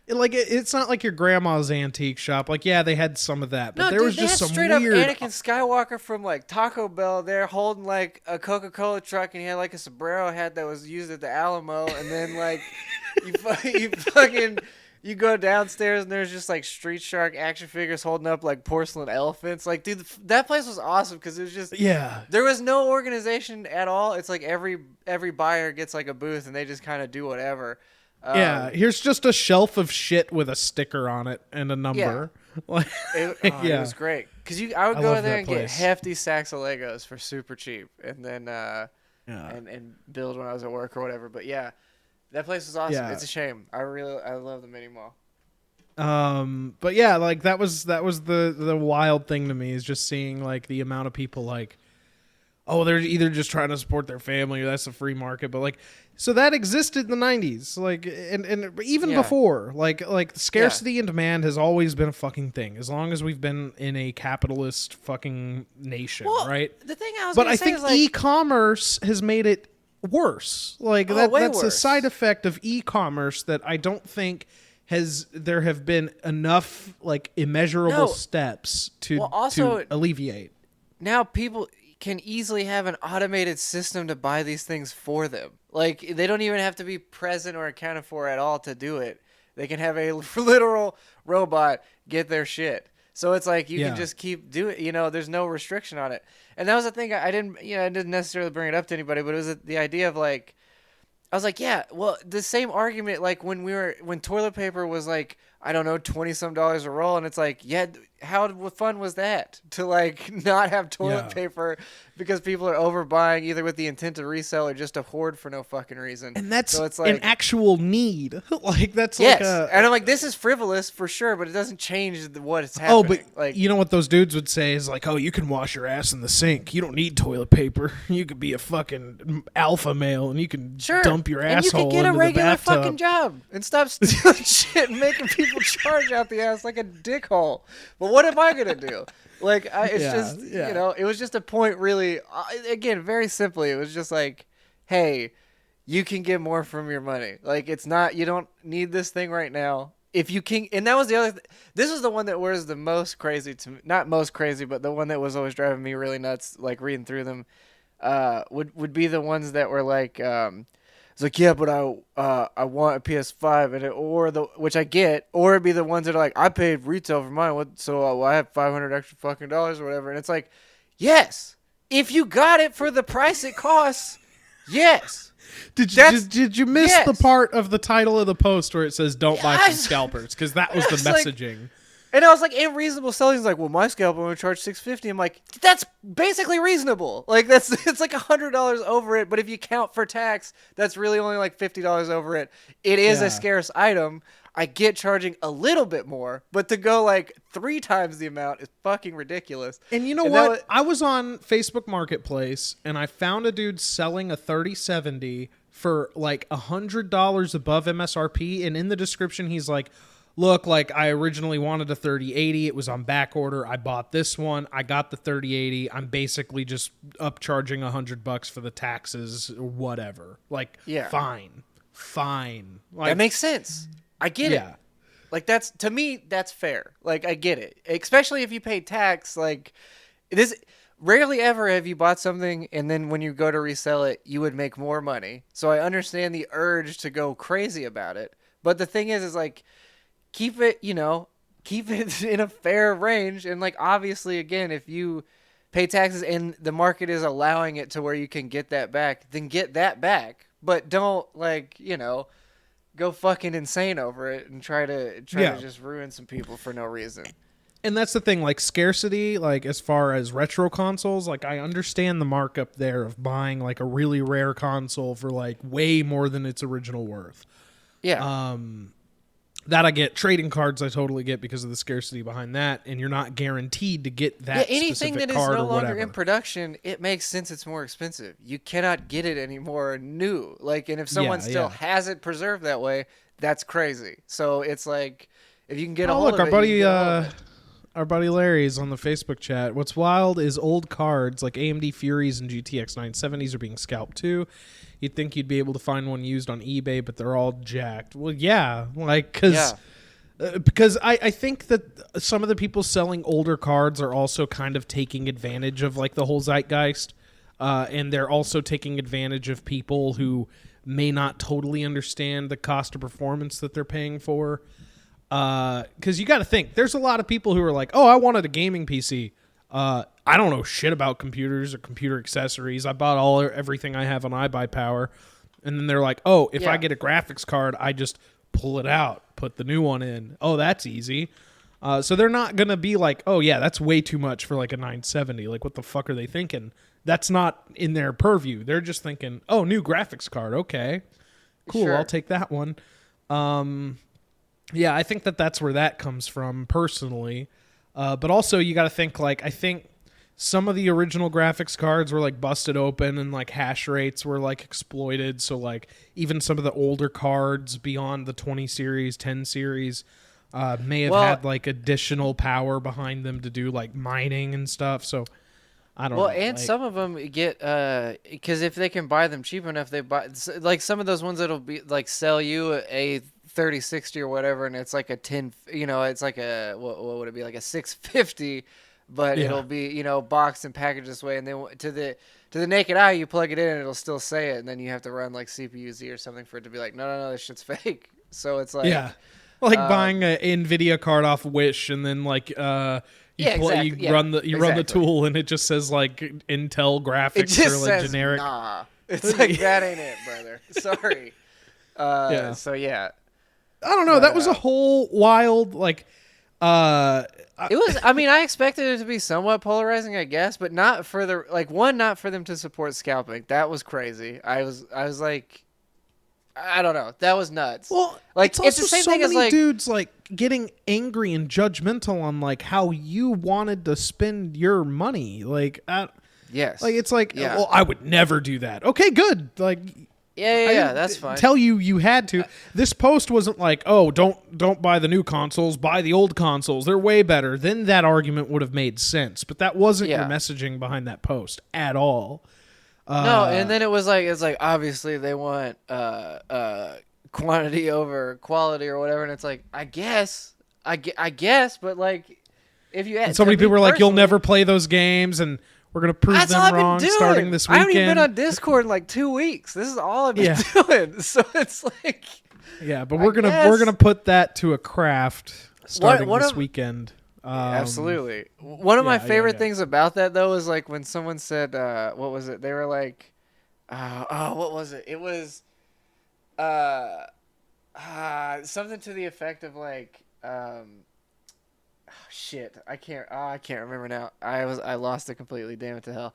It's not like your grandma's antique shop. Like, yeah, they had some of that, but there was just some
straight
weird.
Up Anakin Skywalker from like Taco Bell there, holding like a Coca-Cola truck, and he had like a sombrero hat that was used at the Alamo, and then like you go downstairs and there's just like Street Shark action figures holding up like porcelain elephants. Like, dude, that place was awesome because it was just there was no organization at all. It's like every buyer gets like a booth and they just kind of do whatever.
Here's just a shelf of shit with a sticker on it and a number.
Yeah. It was great because I would go there and get hefty sacks of Legos for super cheap, and then and build when I was at work or whatever. But yeah, that place was awesome. Yeah. It's a shame. I love the mini mall.
But yeah, like that was the wild thing to me, is just seeing like the amount of people like, oh, they're either just trying to support their family or that's a free market. But like, so that existed in the 90s, like, and even before, like scarcity and demand has always been a fucking thing, as long as we've been in a capitalist fucking nation, right?
The thing I was
but I think e-commerce has made it worse. Like that's worse. A side effect of e-commerce that I don't think there have been enough like immeasurable steps to alleviate.
Now people can easily have an automated system to buy these things for them. Like, they don't even have to be present or accounted for at all to do it. They can have a literal robot get their shit. So it's like you can just keep doing, there's no restriction on it. And that was the thing. I didn't necessarily bring it up to anybody, but it was the idea of like, I was like, yeah, well, the same argument, like when toilet paper was like, I don't know, $20-some a roll, and it's like, yeah, how fun was that to like not have toilet paper because people are overbuying either with the intent to resell or just to hoard for no fucking reason.
And that's so it's like an actual need. Like that's and
I'm like, this is frivolous for sure, but it doesn't change what it's happening.
Oh, but like, you know what those dudes would say is like, oh, you can wash your ass in the sink. You don't need toilet paper. You could be a fucking alpha male and you can dump your asshole into the bathtub. And you can get a regular
fucking job and stop stealing shit and making people charge out the ass like a dickhole. But what am I gonna do? Like, it was just a point, really. Again, very simply, it was just like, hey, you can get more from your money. Like, it's not, you don't need this thing right now. If you can, and that was the other. This was the one that was the most crazy to me. Not most crazy, but the one that was always driving me really nuts. Like reading through them, would be the ones that were like. It's like, yeah, but I want a PS5 which I get, or it'd be the ones that are like, I paid retail for mine, so I have $500 extra fucking dollars or whatever, and it's like, yes, if you got it for the price it costs, yes.
Did you miss the part of the title of the post where it says "Don't buy from scalpers"? Because that was the messaging.
Like, and I was like, unreasonable selling is like, well, my scalper would charge $650. I'm like, that's basically reasonable. Like it's like $100 over it. But if you count for tax, that's really only like $50 over it. It is a scarce item. I get charging a little bit more, but to go like 3 times the amount is fucking ridiculous.
And you know what? I was on Facebook Marketplace and I found a dude selling a 3070 for like $100 above MSRP. And in the description, he's like, look, like I originally wanted a 3080. It was on back order. I bought this one. I got the 3080. I'm basically just upcharging $100 for the taxes or whatever. Like, fine. Like,
that makes sense. I get it. Like to me, that's fair. Like I get it. Especially if you pay tax, like this rarely ever have you bought something and then when you go to resell it, you would make more money. So I understand the urge to go crazy about it. But the thing is like, keep it in a fair range. And like, obviously, again, if you pay taxes and the market is allowing it to where you can get that back, then get that back. But don't like, go fucking insane over it and try to just ruin some people for no reason.
And that's the thing, like scarcity, like as far as retro consoles, like I understand the markup there of buying like a really rare console for like way more than its original worth.
Yeah.
That I get. Trading cards I totally get because of the scarcity behind that, and you're not guaranteed to get that
anything
specific
that
card
is no
or
longer
whatever.
In production, it makes sense it's more expensive. You cannot get it anymore new. Like, and if someone still has it preserved that way, that's crazy. So it's like, if you can get a hold of it.
Our buddy Larry's on the Facebook chat. What's wild is old cards like AMD Furies and GTX 970s are being scalped too. You'd think you'd be able to find one used on eBay, but they're all jacked. Well, yeah, like because Because I think that some of the people selling older cards are also kind of taking advantage of like the whole zeitgeist, and they're also taking advantage of people who may not totally understand the cost of performance that they're paying for. Because you got to think, there's a lot of people who are like, oh, I wanted a gaming PC. I don't know shit about computers or computer accessories. I bought everything I have on iBuyPower. And then they're like, oh, if I get a graphics card, I just pull it out, put the new one in. Oh, that's easy. So they're not going to be like, oh, yeah, that's way too much for like a 970. Like, what the fuck are they thinking? That's not in their purview. They're just thinking, oh, new graphics card. Okay, cool. Sure. I'll take that one. Yeah, I think that's where that comes from personally. But also you got to think like, I think some of the original graphics cards were like busted open and like hash rates were like exploited. So like even some of the older cards beyond the 20 series, 10 series may have had like additional power behind them to do like mining and stuff. So I don't know.
Well, and some of them get because if they can buy them cheap enough, they buy like some of those ones that'll be like sell you a 3060 or whatever, and it's like a 10. It's like a what would it be, like a 650, but it'll be boxed and packaged this way, and then to the naked eye you plug it in and it'll still say it, and then you have to run like CPU-Z or something for it to be like no this shit's fake. So it's like
buying an NVIDIA card off Wish and then like you run the tool and it just says like Intel graphics or like
says,
generic.
Nah, it's like that ain't it, brother. Sorry. So yeah,
I don't know. But, that was a whole wild like.
It was. I mean, I expected it to be somewhat polarizing, I guess, but not for not for them to support scalping. That was crazy. I was like, I don't know. That was nuts.
Well,
like
it's
the same
so
thing
many
as like
dudes like getting angry and judgmental on like how you wanted to spend your money. Like,
yes,
like it's like, well, I would never do that. Okay, good. Like,
yeah, that's fine.
Tell you had to. This post wasn't like, oh, don't buy the new consoles, buy the old consoles. They're way better. Then that argument would have made sense. But that wasn't your messaging behind that post at all.
No, and then it's like obviously they want quantity over quality or whatever, and it's like I guess, but like if you
and so many people were like, you'll never play those games, and we're gonna prove them wrong starting this weekend.
I haven't even been on Discord in like 2 weeks. This is all I've been doing. So it's like,
but we're gonna put that to a craft starting this weekend.
Absolutely. One of my favorite things about that though is like when someone said, what was it? They were like, what was it? It was something to the effect of like, shit, I can't remember now. I lost it completely. Damn it to hell.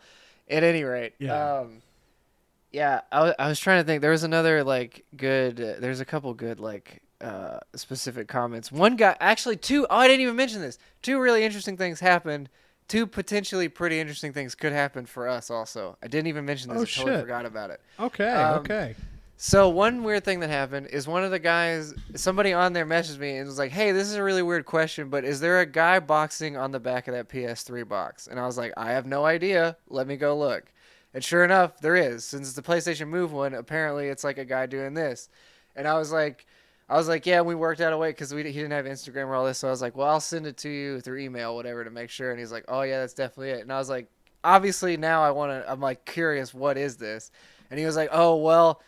At any rate, I was trying to think. There was another like good. There's a couple good like specific comments. One guy, actually two. Oh, I didn't even mention this. Two really interesting things happened. Two potentially pretty interesting things could happen for us also. I didn't even mention this. I totally forgot about it.
Okay.
So one weird thing that happened is one of the guys, somebody on there messaged me and was like, hey, this is a really weird question, but is there a guy boxing on the back of that PS3 box? And I was like, I have no idea. Let me go look. And sure enough, there is. Since it's the PlayStation Move one, apparently it's like a guy doing this. And I was like, yeah, we worked out a way because he didn't have Instagram or all this. So I was like, well, I'll send it to you through email, whatever, to make sure. And he's like, oh, yeah, that's definitely it. And I was like, obviously now I'm like curious, what is this? And he was like, oh, well,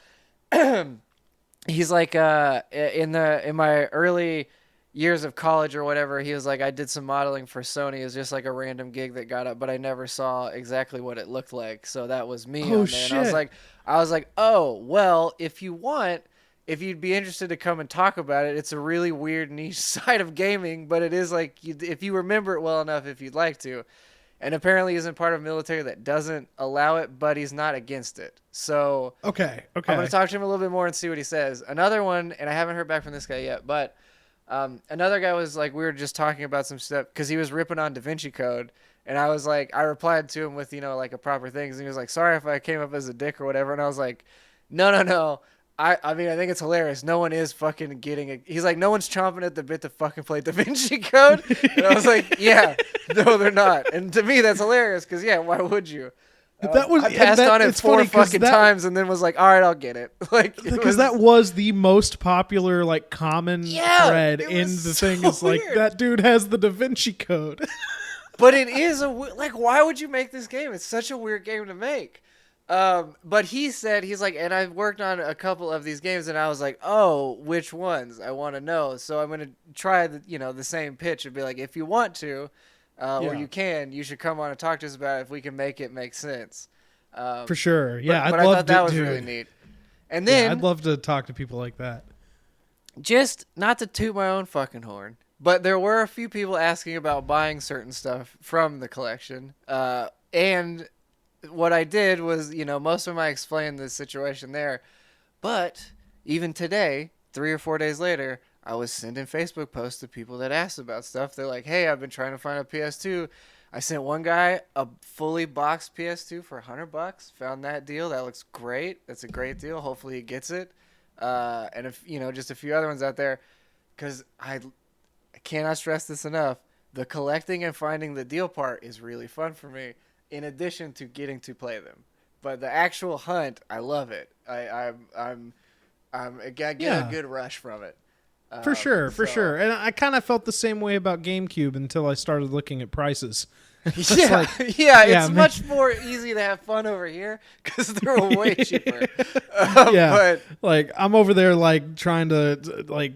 he's like, in my early years of college or whatever, he was like, I did some modeling for Sony. It was just like a random gig that got up, but I never saw exactly what it looked like. So that was me on there.
Shit.
And I was like, oh, well, if you'd be interested to come and talk about it, it's a really weird niche side of gaming, but it is like, if you remember it well enough, if you'd like to. And apparently he's in part of a military that doesn't allow it, but he's not against it. So
okay.
I'm going to talk to him a little bit more and see what he says. Another one, and I haven't heard back from this guy yet, but another guy was like, we were just talking about some stuff because he was ripping on DaVinci Code. And I was like, I replied to him with, like a proper thing. And he was like, sorry if I came up as a dick or whatever. And I was like, no. I mean, I think it's hilarious. No one is fucking getting it. He's like, no one's chomping at the bit to fucking play DaVinci Code. And I was like, yeah, no, they're not. And to me, that's hilarious because, yeah, why would you? I passed on it 4 fucking times and then was like, all right, I'll get it. Like,
because that was the most popular, like, common thread in the thing. Is like, that dude has the Da Vinci Code.
But it is like, why would you make this game? It's such a weird game to make. But he said, he's like, and I've worked on a couple of these games, and I was like, oh, which ones? I want to know. So I'm gonna try the same pitch and be like, if you want to. Or you should come on and talk to us about it if we can make it make sense.
For sure. Yeah,
but I thought that was really neat. And then
I'd love to talk to people like that.
Just not to toot my own fucking horn, but there were a few people asking about buying certain stuff from the collection. And what I did was, most of them I explained the situation there. But even today, 3 or 4 days later, I was sending Facebook posts to people that asked about stuff. They're like, hey, I've been trying to find a PS2. I sent one guy a fully boxed PS2 for $100. Found that deal. That looks great. That's a great deal. Hopefully he gets it. And if just a few other ones out there, because I cannot stress this enough. The collecting and finding the deal part is really fun for me, in addition to getting to play them. But the actual hunt, I love it. I get a good rush from it.
For sure. And I kind of felt the same way about GameCube until I started looking at prices.
It's much more easy to have fun over here because they're way cheaper.
But like, I'm over there like trying to like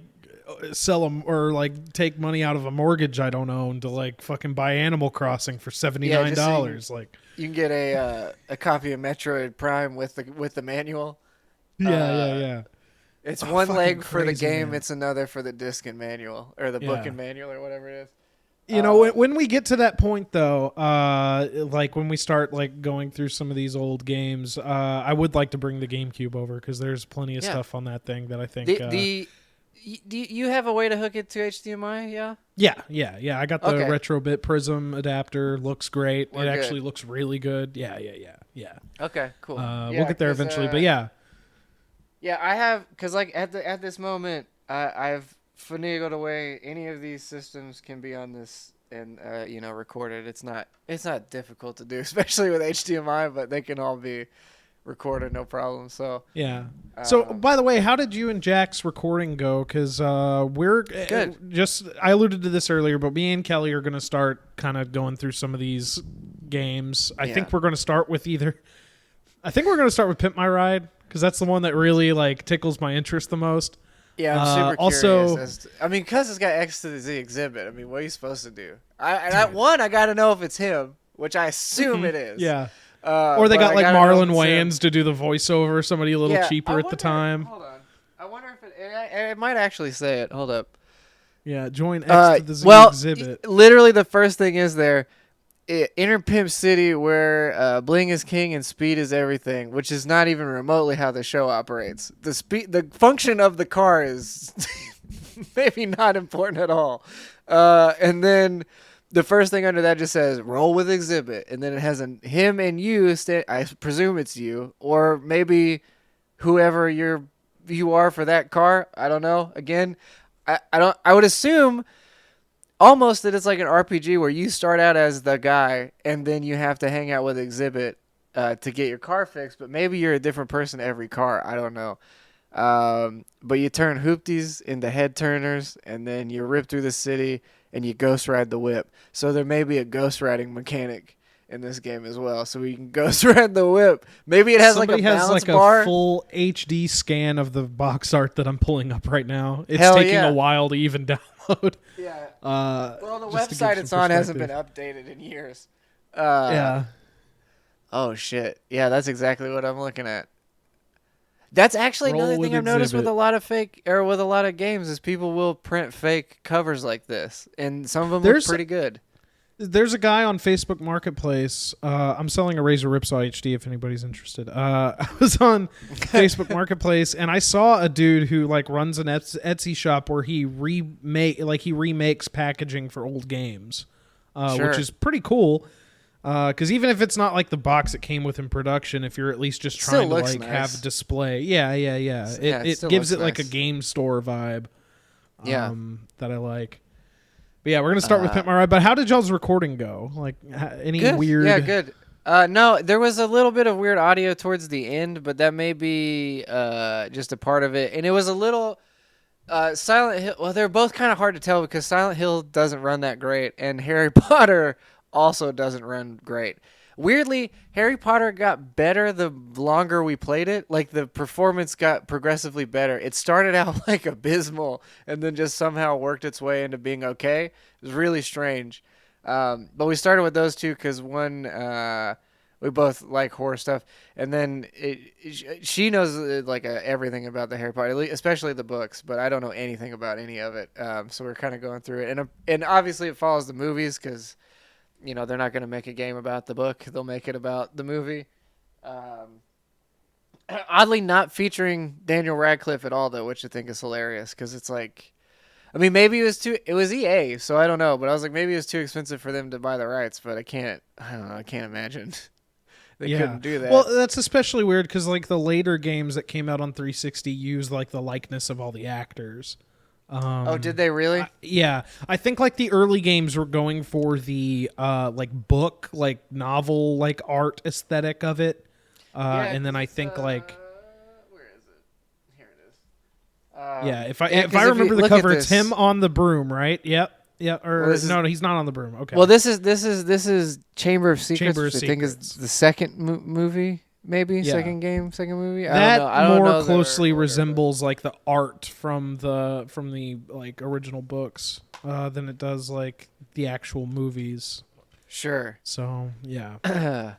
sell them or like take money out of a mortgage I don't own to like fucking buy Animal Crossing for $79.
So you can get a copy of Metroid Prime with the manual.
Yeah.
It's one leg for the game. Man. It's another for the disc and manual or the book and manual or whatever it is.
When we get to that point though, like when we start like going through some of these old games, I would like to bring the GameCube over because there's plenty of stuff on that thing that I think.
Do you have a way to hook it to HDMI?
Yeah. I got the Retrobit Prism adapter. Looks great. It actually looks really good. Yeah.
Okay, cool.
We'll get there eventually, but yeah.
Yeah, I have, because like at this moment, I've finagled away any of these systems can be on this and recorded. It's not difficult to do, especially with HDMI, but they can all be recorded, no problem. So
yeah. So by the way, how did you and Jack's recording go? Because we're
good.
I alluded to this earlier, but me and Kelly are going to start kind of going through some of these games. I think we're going to start with Pimp My Ride. Because that's the one that really like tickles my interest the most.
Yeah, I'm super curious. Because it's got X to the Z exhibit. I mean, what are you supposed to do? I got to know if it's him, which I assume it is.
Yeah. Or they got like Marlon Wayans to do the voiceover, somebody a little cheaper at the time.
Hold on. I wonder if it might actually say it. Hold up.
Yeah, join X to the Z exhibit.
Literally the first thing is there. Enter Pimp City where bling is king and speed is everything, which is not even remotely how the show operates. The function of the car is maybe not important at all. And then the first thing under that just says roll with exhibit, and then it has him and you. I presume it's you, or maybe whoever you are for that car. I don't know. Again, I would assume. Almost that it's like an RPG where you start out as the guy and then you have to hang out with Exhibit to get your car fixed. But maybe you're a different person every car. I don't know. But you turn hoopties into head turners and then you rip through the city and you ghost ride the whip. So there may be a ghost riding mechanic in this game as well. So we can ghost ride the whip. Maybe it has like a balance bar.
A full HD scan of the box art that I'm pulling up right now. It's taking a while to even download.
Yeah. Well, the website it's on hasn't been updated in years.
Yeah.
Oh shit. Yeah, that's exactly what I'm looking at. That's actually another thing I've noticed with a lot of games is people will print fake covers like this, and some of them look pretty good.
There's a guy on Facebook Marketplace. I'm selling a Razer Ripsaw HD if anybody's interested. I was on Facebook Marketplace and I saw a dude who like runs an Etsy shop where he remakes packaging for old games, which is pretty cool. Because even if it's not like the box it came with in production, if you're at least just trying to like have a display, it gives it like a game store vibe. That I like. But yeah, we're gonna start with Pimp My Ride. But how did y'all's recording go? Like, any weird?
Yeah, good. No, there was a little bit of weird audio towards the end, but that may be just a part of it. And it was a little Silent Hill. Well, they're both kind of hard to tell because Silent Hill doesn't run that great, and Harry Potter also doesn't run great. Weirdly, Harry Potter got better the longer we played it. Like, the performance got progressively better. It started out like abysmal and then just somehow worked its way into being okay. It was really strange. But we started with those two because one, we both like horror stuff, and then she knows everything about the Harry Potter, especially the books, but I don't know anything about any of it. So we're kind of going through it, and obviously it follows the movies because they're not going to make a game about the book; they'll make it about the movie. Oddly, not featuring Daniel Radcliffe at all, though, which I think is hilarious because it's like. I mean, maybe it was EA, so I don't know. But I was like, maybe it was too expensive for them to buy the rights. But I don't know. I can't imagine they couldn't do that.
Well, that's especially weird because like the later games that came out on 360 use like the likeness of all the actors.
Did they really?
Yeah. I think like the early games were going for the like book, like novel, like art aesthetic of it. And then I think like. If I remember the cover, it's him on the broom, right? Yep. Yeah. Or no, he's not on the broom. Okay.
Well, this is Chamber of Secrets. I think is the second movie, maybe second movie.
That more closely resembles like the art from the like original books than it does like the actual movies.
Sure.
So yeah.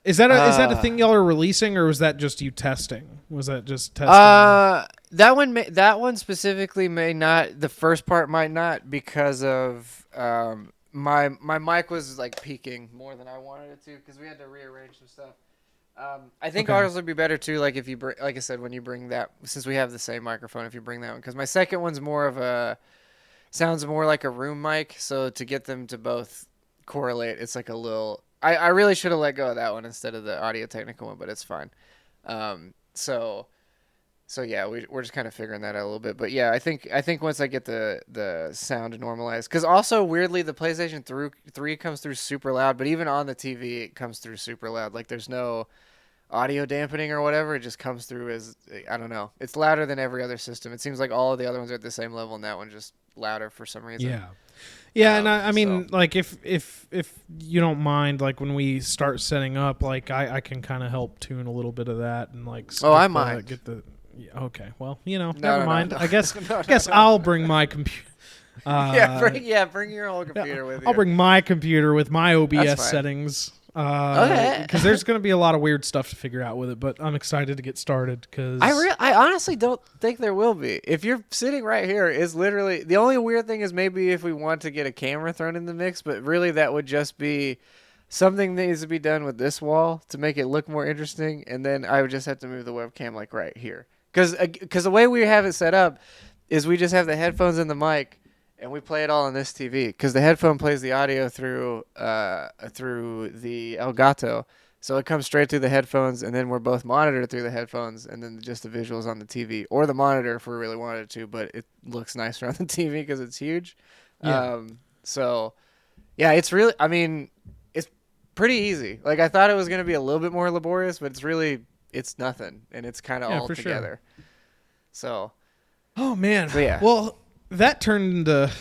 Is that a thing y'all are releasing, or was that just you testing? Was that just testing?
That one specifically may not. The first part might not because of my mic was like peaking more than I wanted it to because we had to rearrange some stuff. I think ours would be better too. Like if you like I said, when you bring that, since we have the same microphone, if you bring that one, because my second one's sounds more like a room mic. So to get them to both correlate, it's like a little. I really should have let go of that one instead of the Audio Technica one, but it's fine. So yeah, we're just kind of figuring that out a little bit. But yeah, I think once I get the sound normalized, because also weirdly the PlayStation 3 comes through super loud, but even on the TV it comes through super loud. Like there's no audio dampening or whatever. It just comes through as I don't know. It's louder than every other system. It seems like all of the other ones are at the same level, and that one's just louder for some reason.
Yeah. Yeah, and I mean, like, if you don't mind, like, when we start setting up, like, I can kind of help tune a little bit of that and, like,
I mind.
Get the okay, well, never mind. No. I guess I'll bring my computer.
Bring your whole computer with you.
I'll bring my computer with my OBS settings. Because there's going to be a lot of weird stuff to figure out with it, but I'm excited to get started because
I honestly don't think there will be. If you're sitting right here, is literally the only weird thing is maybe if we want to get a camera thrown in the mix, but really that would just be something that needs to be done with this wall to make it look more interesting, and then I would just have to move the webcam like right here because the way we have it set up is we just have the headphones and the mic. And we play it all on this TV because the headphone plays the audio through the Elgato, so it comes straight through the headphones, and then we're both monitored through the headphones, and then just the visuals on the TV or the monitor if we really wanted to. But it looks nicer on the TV because it's huge.
Yeah.
So, yeah, it's really. I mean, it's pretty easy. Like I thought it was gonna be a little bit more laborious, but it's nothing, and it's kind of all together. Sure. So.
Oh man.
So, yeah.
Well. That turned into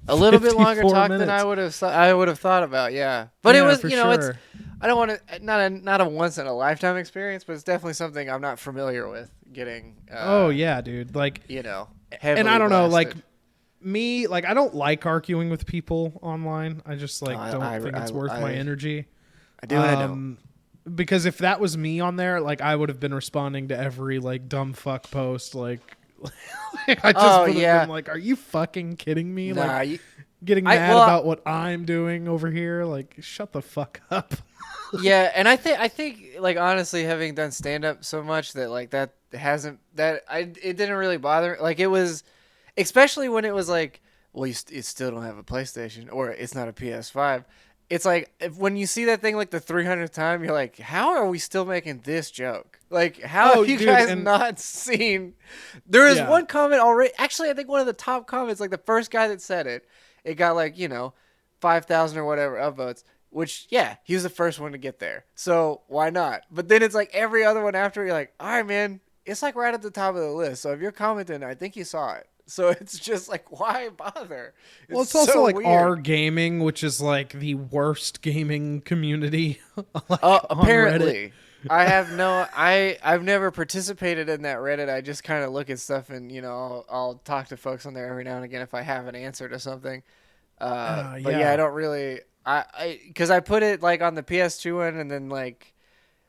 a little bit longer talk than I would have thought about. Yeah, but it was sure. It's I don't want to not a once in a lifetime experience, but it's definitely something I'm not familiar with getting.
Oh yeah, dude. Like
and
I don't know, like me, like I don't like arguing with people online. I just like don't think it's worth my energy.
I do. I know.
Because if that was me on there, like I would have been responding to every like dumb fuck post, like. I just would have been like, are you fucking kidding me?
Nah,
like getting mad about what I'm doing over here. Like, shut the fuck up.
Yeah, and I think like honestly, having done stand up so much that like it didn't really bother. Like it was, especially when it was like, well, you still don't have a PlayStation or it's not a PS5. It's like when you see that thing like the 300th time, you're like, how are we still making this joke? Like, how have you guys not seen? There is one comment already. Actually, I think one of the top comments, like the first guy that said it, it got like 5,000 or whatever upvotes. Which, yeah, he was the first one to get there. So why not? But then it's like every other one after, you're like, all right, man, it's like right at the top of the list. So if you're commenting, I think you saw it. So it's just like, why bother?
It's also like weird. R Gaming, which is like the worst gaming community.
Like apparently. I've never participated in that Reddit. I just kind of look at stuff and, I'll talk to folks on there every now and again if I have an answer to something. But yeah, I don't really... because I put it like on the PS2 one, and then like,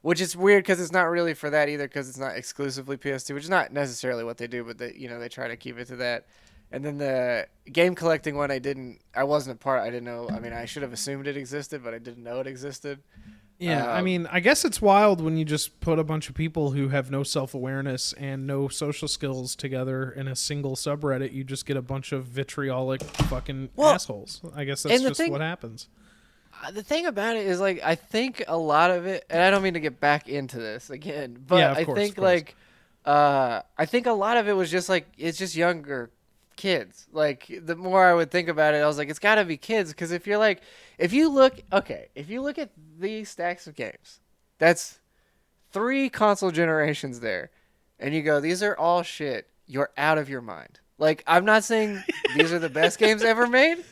which is weird because it's not really for that either, because it's not exclusively PS2, which is not necessarily what they do, but they try to keep it to that. And then the game collecting one, I wasn't a part. I didn't know. I mean, I should have assumed it existed, but I didn't know it existed.
Yeah, I mean, I guess it's wild when you just put a bunch of people who have no self-awareness and no social skills together in a single subreddit. You just get a bunch of vitriolic fucking assholes. I guess that's just what happens.
The thing about it is, like, I think a lot of it, and I don't mean to get back into this again, but yeah, I think like, I think a lot of it was just like, it's just younger kids. Like, the more I would think about it, I was like, it's got to be kids, because if you look at these stacks of games, that's 3 console generations there, and you go, these are all shit, you're out of your mind. Like, I'm not saying these are the best games ever made,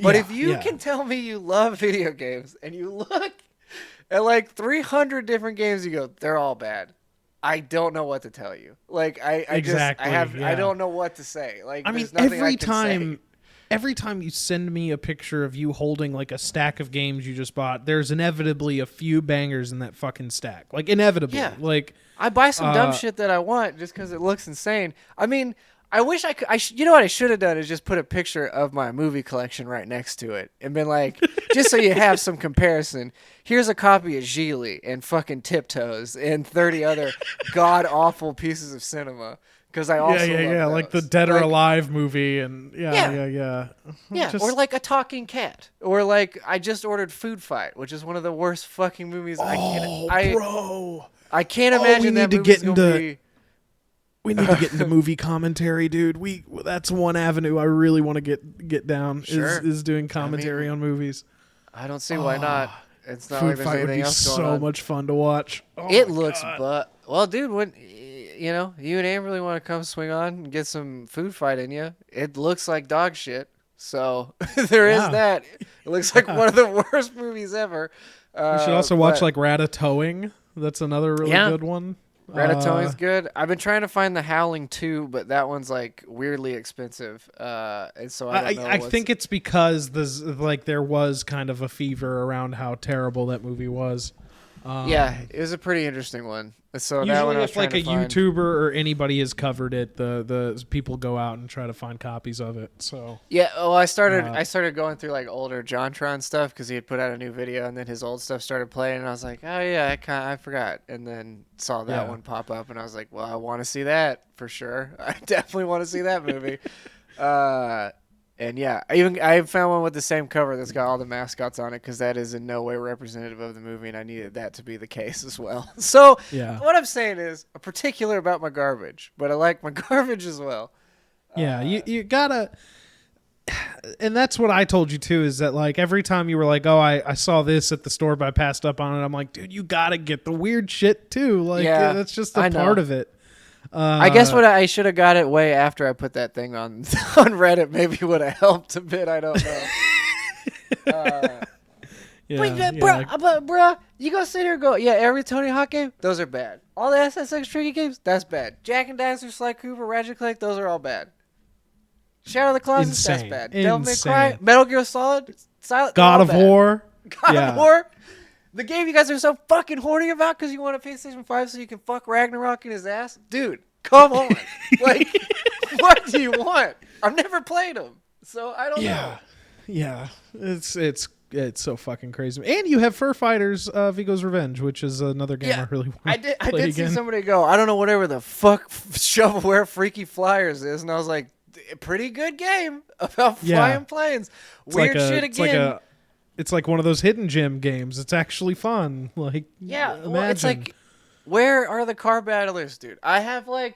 but if you can tell me you love video games and you look at like 300 different games, you go, they're all bad. I don't know what to tell you. Like, I don't know what to say. Like,
I mean, every time you send me a picture of you holding like a stack of games you just bought, there's inevitably a few bangers in that fucking stack. Like, inevitably.
Yeah.
Like,
I buy some dumb shit that I want just because it looks insane. I mean, I wish I could. You know what I should have done is just put a picture of my movie collection right next to it and been like, just so you have some comparison. Here's a copy of Gigli and fucking Tiptoes and 30 other god awful pieces of cinema. Because I also love those.
Like the Dead or Alive movie, and yeah,
or like A Talking Cat, or like I just ordered Food Fight, which is one of the worst fucking movies.
Bro,
I can't imagine that movie's gonna be.
We need to get into movie commentary, dude. That's one avenue I really want to get down.
Sure.
Is doing commentary on movies.
I don't see why not. It's not
Food
like there's
Fight would
anything
be
else going
so
on.
much fun to watch.
It looks, well, dude, when you and Aim really want to come swing on and get some Food Fight in you, it looks like dog shit. So there is that. It looks like one of the worst movies ever.
You should also watch like Ratatouille. That's another really good one.
Ratatouille's good. I've been trying to find The Howling 2, but that one's like weirdly expensive. And so I don't know.
I think it's because there was kind of a fever around how terrible that movie was.
Yeah, it was a pretty interesting one. So
usually,
that one
if like a YouTuber or anybody has covered it, the people go out and try to find copies of it. So
yeah, well, I started going through like older JonTron stuff because he had put out a new video, and then his old stuff started playing, and I was like, oh yeah, I forgot, and then saw that one pop up, and I was like, well, I want to see that for sure. I definitely want to see that movie. And yeah, I found one with the same cover that's got all the mascots on it, because that is in no way representative of the movie, and I needed that to be the case as well. So what I'm saying is, I'm particular about my garbage, but I like my garbage as well.
Yeah, you gotta, and that's what I told you too, is that like every time you were like, oh, I saw this at the store, but I passed up on it, I'm like, dude, you gotta get the weird shit too. Like, that's just a part of it.
I guess what I should have got it way after I put that thing on Reddit maybe would have helped a bit. I don't know. Bruh, you go sit here and go, every Tony Hawk game, those are bad. All the SSX Tricky games, that's bad. Jak and Daxter, Sly Cooper, Ratchet Clank, those are all bad. Shadow of the Closet, that's bad. Devil May Cry, Metal Gear Solid,
God of War.
God of War. The game you guys are so fucking horny about because you want a PlayStation 5 so you can fuck Ragnarok in his ass? Dude, come on. Like, what do you want? I've never played them, so I don't know.
Yeah, it's so fucking crazy. And you have Fur Fighters, Vigo's Revenge, which is another game I really want to play
I did
again.
See somebody go, I don't know whatever the fuck shovelware Freaky Flyers is, and I was like, pretty good game about flying planes. Weird shit again.
It's like one of those hidden gem games. It's actually fun. Like, imagine.
Well, it's like, where are the car battlers, dude? I have the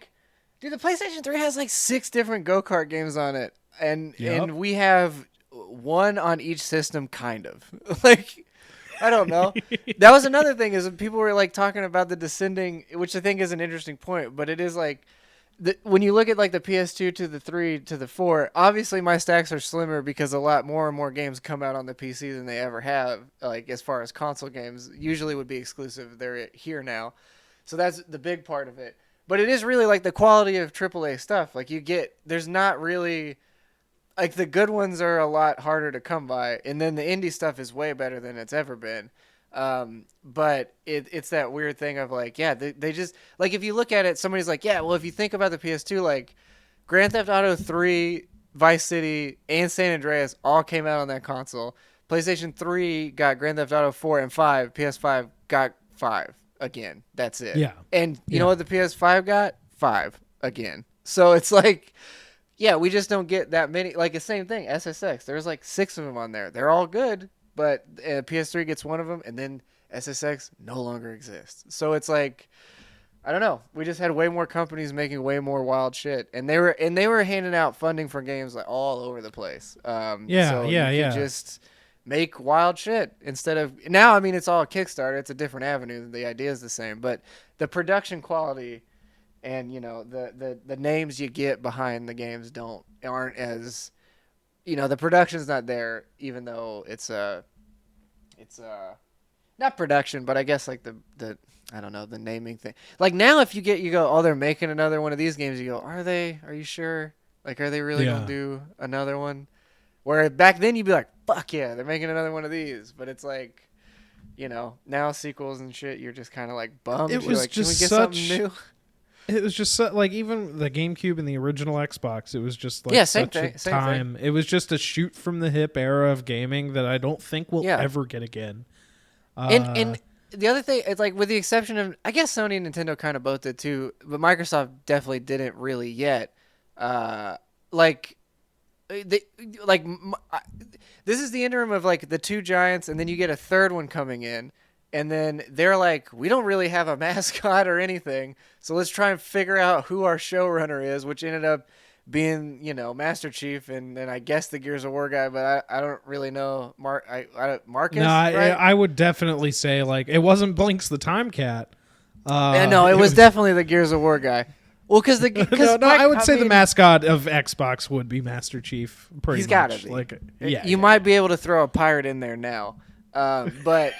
PlayStation 3 has like 6 different go-kart games on it, and we have one on each system, kind of. Like, I don't know. That was another thing is people were like talking about the descending, which I think is an interesting point, but it is like when you look at like the PS2 to the 3 to the 4, obviously my stacks are slimmer because a lot more and more games come out on the PC than they ever have. Like as far as console games, usually would be exclusive. They're here now. So that's the big part of it. But it is really like the quality of AAA stuff. Like there's not really, like the good ones are a lot harder to come by. And then the indie stuff is way better than it's ever been. But it's that weird thing of like, yeah, they just, like if you look at it, somebody's like, yeah, well, if you think about the PS2, like Grand Theft Auto 3, Vice City, and San Andreas all came out on that console. PlayStation 3 got Grand Theft Auto 4 and 5. PS5 got 5 again. That's it.
Yeah.
And you know what the PS5 got? 5 again. So it's like, yeah, we just don't get that many. Like the same thing, SSX. There's like 6 of them on there. They're all good. But PS3 gets one of them, and then SSX no longer exists. So it's like, I don't know. We just had way more companies making way more wild shit, and they were handing out funding for games like all over the place. Just make wild shit instead of now. I mean, it's all a Kickstarter. It's a different avenue. The idea is the same, but the production quality and the names you get behind the games aren't as. The production's not there, even though it's not production, but I guess like the I don't know, the naming thing. Like now, if you go, oh, they're making another one of these games, you go, are they? Are you sure? Like, are they really gonna do another one? Where back then you'd be like, fuck yeah, they're making another one of these. But it's like, now sequels and shit, you're just kind of like bummed.
It was
like,
just
can we get something new?
It was just like even the GameCube and the original Xbox. It was just like such a time. It was just a shoot from the hip era of gaming that I don't think we'll ever get again.
And the other thing, it's like with the exception of, I guess Sony and Nintendo kind of both did too, but Microsoft definitely didn't really yet. This is the interim of like the two giants, and then you get a third one coming in. And then they're like, we don't really have a mascot or anything, so let's try and figure out who our showrunner is, which ended up being, Master Chief and I guess the Gears of War guy, but I don't really know Marcus.
No,
right?
I would definitely say like it wasn't Blinks the Time Cat.
No, it was definitely the Gears of War guy. Well, because
I would say the mascot of Xbox would be Master Chief. He's got to be. Like,
you might be able to throw a pirate in there now, but.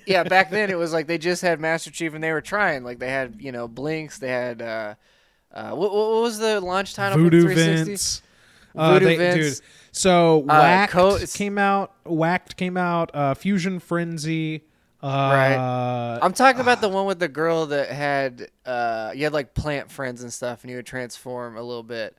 Yeah, back then it was like they just had Master Chief and they were trying. Like they had, Blinks. They had what was the launch title
Voodoo
for 360?
Vince.
Voodoo Vince.
Dude. So Whacked came out. Fusion Frenzy.
Right. I'm talking about the one with the girl that had you had like plant friends and stuff, and you would transform a little bit.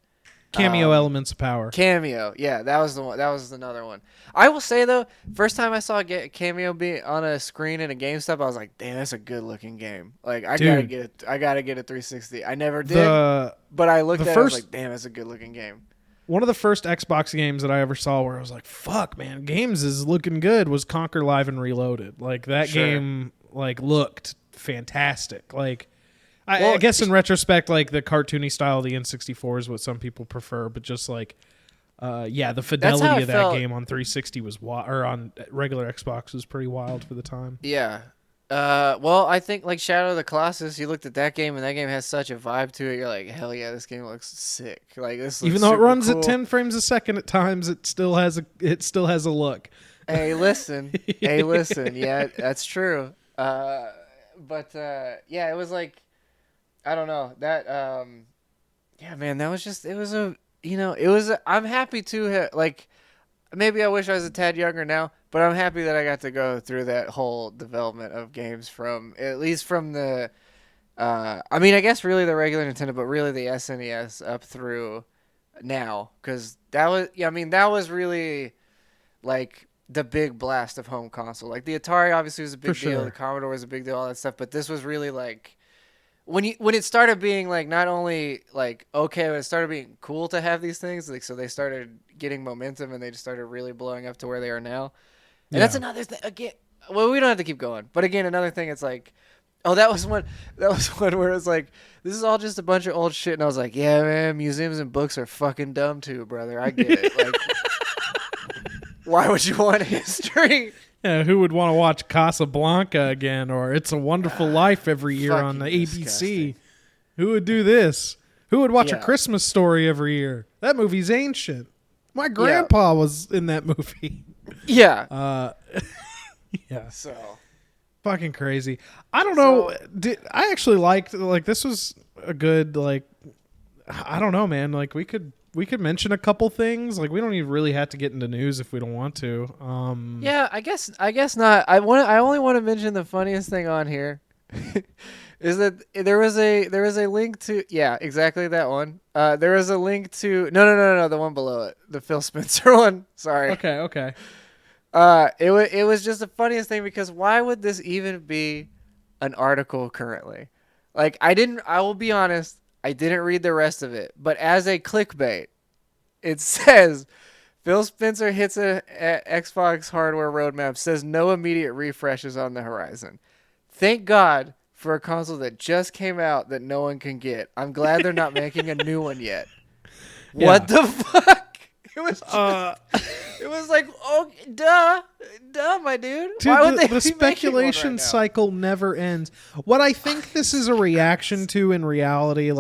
Cameo Elements of Power.
Cameo, yeah, that was the one. That was another one. I will say though, first time I saw a Cameo be on a screen in a GameStop, I was like, "Damn, that's a good looking game." Like, I gotta get it. I gotta get a 360. I never did, but I looked at it. I was like, "Damn, that's a good looking game."
One of the first Xbox games that I ever saw where I was like, "Fuck, man, games is looking good." Was Conquer Live and Reloaded. Like that game, like looked fantastic. Like. I guess in retrospect, like the cartoony style of the N64 is what some people prefer, but just like, the fidelity of that game on 360 was or on regular Xbox was pretty wild for the time.
Yeah. Well, I think like Shadow of the Colossus, you looked at that game and that game has such a vibe to it. You're like, hell yeah, this game looks sick. Like this,
even though it runs at 10 frames a second at times, it still has a look.
Hey, listen, yeah, that's true. It was like. I don't know that. Man, that was just. It was I'm happy to like. Maybe I wish I was a tad younger now, but I'm happy that I got to go through that whole development of games from at least from the. I guess really the regular Nintendo, but really the SNES up through now, because that was. That was really, like the big blast of home console. Like the Atari obviously was a big deal, the Commodore was a big deal, all that stuff, but this was really like. When it started being like not only like okay, but it started being cool to have these things, like so they started getting momentum and they just started really blowing up to where they are now. And that's another thing again. Well, we don't have to keep going, but again, another thing. It's like, oh, that was one where it's like this is all just a bunch of old shit, and I was like, yeah, man, museums and books are fucking dumb too, brother. I get it. Like, why would you want history?
Yeah, who would want to watch Casablanca again or It's a Wonderful Life every year on the ABC?
Disgusting.
Who would do this? Who would watch A Christmas Story every year? That movie's ancient. My grandpa was in that movie.
Yeah.
Yeah.
So
fucking crazy. I don't know. I actually liked this was a good I don't know, man. Like we could mention a couple things. Like we don't even really have to get into news if we don't want to.
Yeah, I guess not. I only want to mention the funniest thing on here. Is that there was a link to exactly that one. There was a link to no the one below it, the Phil Spencer one. Sorry.
Okay.
It was just the funniest thing because why would this even be an article currently? Like I will be honest, I didn't read the rest of it, but as a clickbait, it says Phil Spencer hits a Xbox hardware roadmap, says no immediate refreshes on the horizon. Thank God for a console that just came out that no one can get. I'm glad they're not making a new one yet. Yeah. What the fuck? It was it was like, oh, duh, my dude.
Dude, why would they the speculation cycle never ends. What I think this is a reaction to in reality,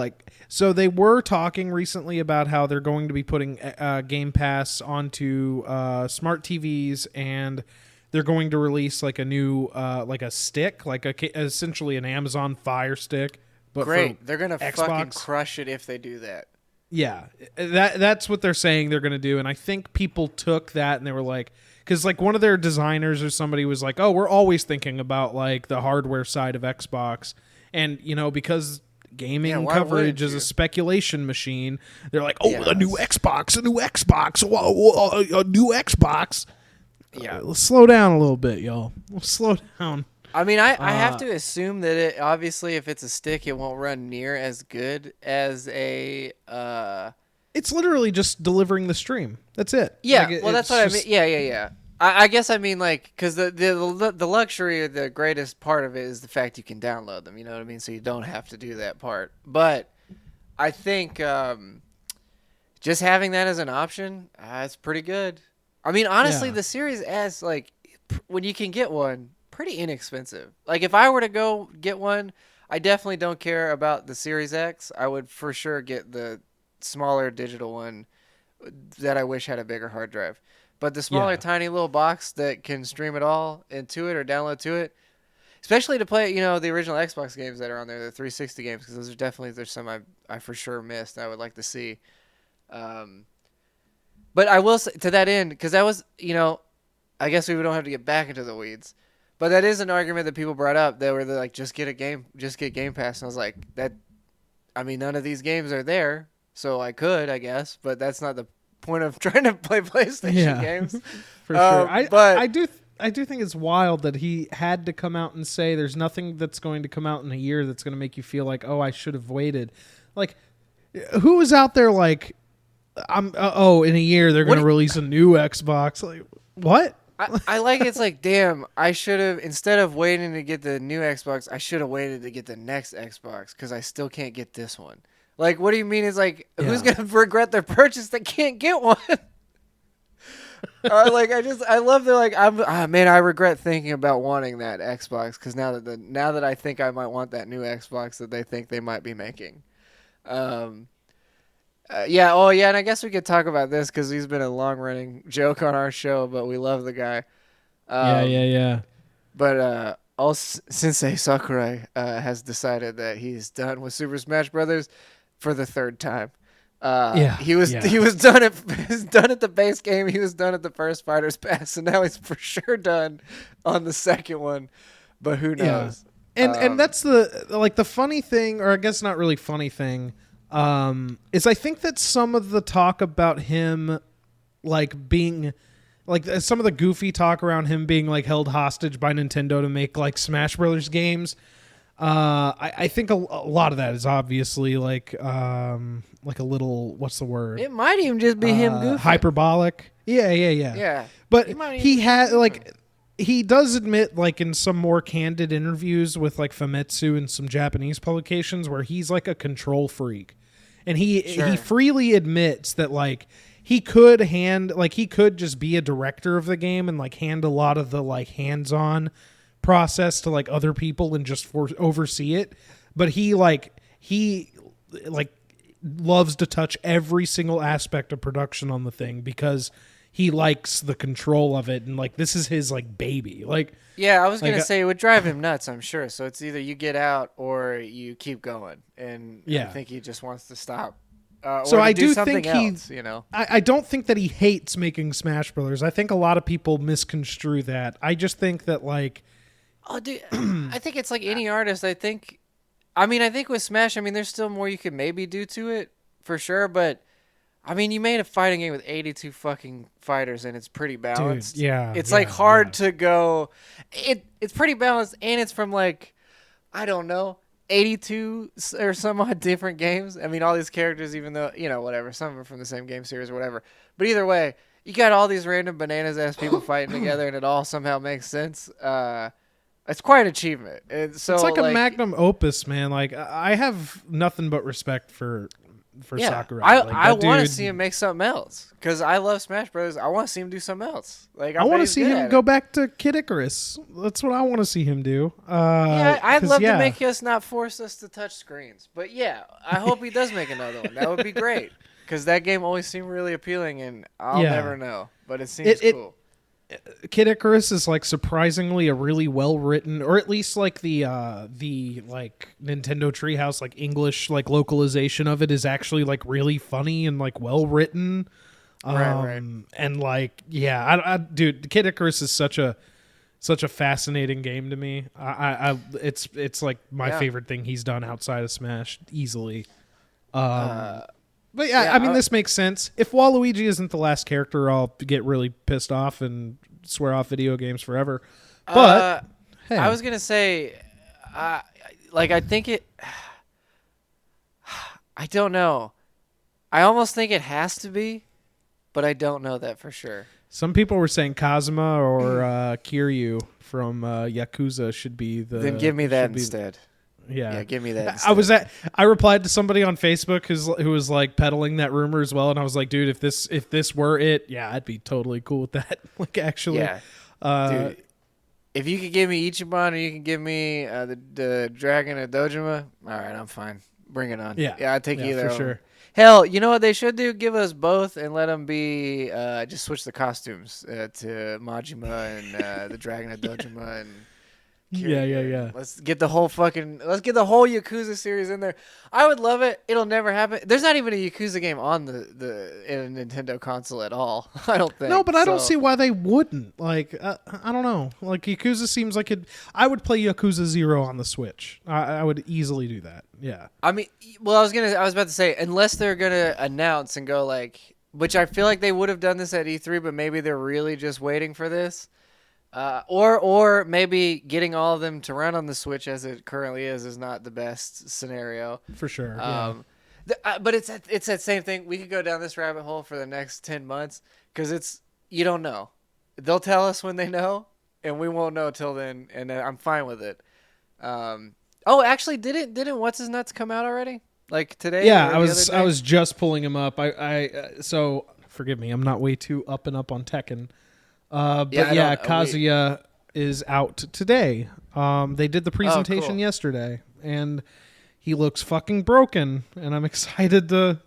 so they were talking recently about how they're going to be putting Game Pass onto smart TVs, and they're going to release a new a stick, essentially an Amazon Fire Stick. But
great, they're gonna fucking crush it if they do that.
Yeah, that's what they're saying they're going to do. And I think people took that and they were like, because one of their designers or somebody was like, oh, we're always thinking about the hardware side of Xbox. And, because gaming coverage is a speculation machine, they're like, oh, a new Xbox, a new Xbox. Yeah. Let's slow down a little bit, y'all. Let's slow down.
I mean, I have to assume that it obviously if it's a stick, it won't run near as good as a.
It's literally just delivering the stream. That's it.
Yeah, well, that's what I mean. Yeah. I guess I mean because the luxury or the greatest part of it is the fact you can download them. You know what I mean? So you don't have to do that part. But I think just having that as an option, it's pretty good. I mean, honestly, the Series S, when you can get one. Pretty inexpensive. If I were to go get one, I definitely don't care about the Series X. I would for sure get the smaller digital one that I wish had a bigger hard drive. But the smaller, tiny little box that can stream it all into it or download to it, especially to play, the original Xbox games that are on there, the 360 games, because there's some I for sure missed I would like to see. But I will say, to that end, because that was, I guess we don't have to get back into the weeds. But that is an argument that people brought up. They were like, just get Game Pass. And I was like, none of these games are there, so I could, I guess. But that's not the point of trying to play PlayStation games.
For sure. I do think it's wild that he had to come out and say there's nothing that's going to come out in a year that's going to make you feel like, oh, I should have waited. Who is out there in a year they're going to release a new Xbox? What?
I it's damn, I should have, instead of waiting to get the new Xbox, I should have waited to get the next Xbox because I still can't get this one. What do you mean? It's who's going to regret their purchase that can't get one? I love the man, I regret thinking about wanting that Xbox because now that I think I might want that new Xbox that they think they might be making. And I guess we could talk about this because he's been a long-running joke on our show, but we love the guy.
Yeah.
But Sensei Sakurai has decided that he's done with Super Smash Brothers for the third time. He was done at the base game. He was done at the first Fighters Pass, and now he's for sure done on the second one. But who knows?
Yeah. And that's the funny thing, or I guess not really funny thing. Is I think that some of the talk about him being some of the goofy talk around him being held hostage by Nintendo to make Smash Brothers games, I think a lot of that is obviously a little, what's the word?
It might even just be him goofy.
Hyperbolic. Yeah. But he had he does admit in some more candid interviews with Famitsu and some Japanese publications where he's a control freak. And he freely admits that he could he could just be a director of the game and like hand a lot of the like hands-on process to like other people and just oversee it. But he loves to touch every single aspect of production on the thing because he likes the control of it, and like this is his like baby. Like,
yeah, I was gonna say it would drive him nuts, I'm sure. So it's either you get out or you keep going, and I think he just wants to stop.
So I do
think
else,
you know.
I don't think that he hates making Smash Brothers. I think a lot of people misconstrue that. I just think that like,
oh, dude, I think it's like any artist. I think with Smash, there's still more you could maybe do to it for sure, but. You made a fighting game with 82 fucking fighters, and it's pretty balanced.
Dude, yeah.
It's hard to go. It's pretty balanced, and it's from like, I don't know, 82 or some odd different games. All these characters, even though, whatever, some are from the same game series or whatever. But either way, you got all these random bananas-ass people fighting together, and it all somehow makes sense. It's quite an achievement. And so,
it's like a magnum opus, man. Like, I have nothing but respect for Sakurai.
I want to see him make something else because I love Smash Bros. I want to see him do something else. Like I
want to see him go back to Kid Icarus. That's what I want to see him do.
I'd love to make us not force us to touch screens. But yeah, I hope he does make another one. That would be great because that game always seemed really appealing, and I'll never know. But it seems cool.
Kid Icarus is like surprisingly a really well written, or at least like the like Nintendo Treehouse like English like localization of it is actually like really funny and like well written.
Right.
And like dude, Kid Icarus is such a fascinating game to me. It's like my favorite thing he's done outside of Smash easily. But this makes sense. If Waluigi isn't the last character, I'll get really pissed off and swear off video games forever. But hey.
I was gonna say, I think it. I don't know. I almost think it has to be, but I don't know that for sure.
Some people were saying Kazuma or Kiryu from Yakuza should be the.
Then give me that instead.
Yeah,
give me that.
I replied to somebody on Facebook who was like peddling that rumor as well, and I was like, dude, if this were it, I'd be totally cool with that. Like, actually,
dude, if you could give me Ichiban or you can give me the Dragon of Dojima, all right, I'm fine. Bring it on.
Yeah,
I'd take either
for sure.
Hell, you know what they should do? Give us both and let them be. Just switch the costumes to Majima and the Dragon of Dojima and.
Yeah.
Let's get the whole Yakuza series in there. I would love it. It'll never happen. There's not even a Yakuza game on in a Nintendo console at all. I don't think.
No, but I don't see why they wouldn't. Like, I don't know. Like, Yakuza seems like it. I would play Yakuza 0 on the Switch. I would easily do that. Yeah.
I was about to say, unless they're gonna announce and go like, which I feel like they would have done this at E3, but maybe they're really just waiting for this. Or maybe getting all of them to run on the Switch as it currently is not the best scenario.
For sure.
But it's that same thing. We could go down this rabbit hole for the next 10 months because you don't know. They'll tell us when they know, and we won't know till then, and I'm fine with it. Actually, didn't What's His Nuts come out already? Like today?
Yeah, I was just pulling him up. So forgive me, I'm not way too up on Tekken. Kazuya is out today. They did the presentation yesterday, and he looks fucking broken. And I'm excited to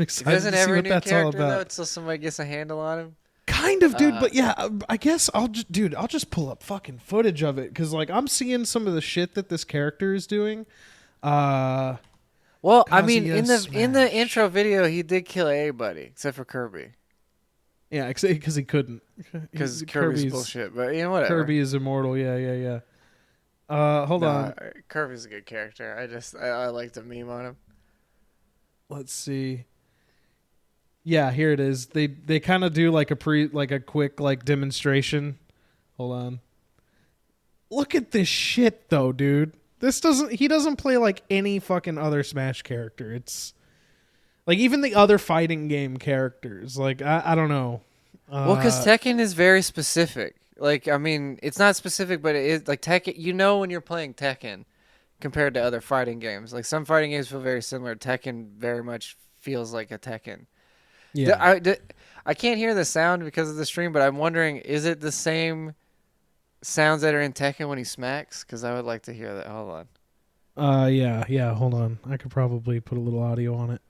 see what that's all about.
Though, until somebody gets a handle on him.
Kind of, dude. But yeah, I guess I'll just pull up fucking footage of it because like I'm seeing some of the shit that this character is doing.
Well, in the intro video, he did kill everybody except for Kirby.
Yeah, because he couldn't.
Because Kirby's bullshit, but whatever.
Kirby is immortal. Yeah. Hold on.
Kirby's a good character. I like to meme on him.
Let's see. Yeah, here it is. They kind of do like a quick like demonstration. Hold on. Look at this shit though, dude. He doesn't play like any fucking other Smash character. It's like even the other fighting game characters. Like I don't know.
Because Tekken is very specific. Like it's not specific, but it is like Tekken. You know when you're playing Tekken compared to other fighting games. Like some fighting games feel very similar. Tekken very much feels like a Tekken.
Yeah.
I can't hear the sound because of the stream, but I'm wondering, is it the same sounds that are in Tekken when he smacks? Because I would like to hear that. Hold on.
Yeah. Hold on. I could probably put a little audio on it.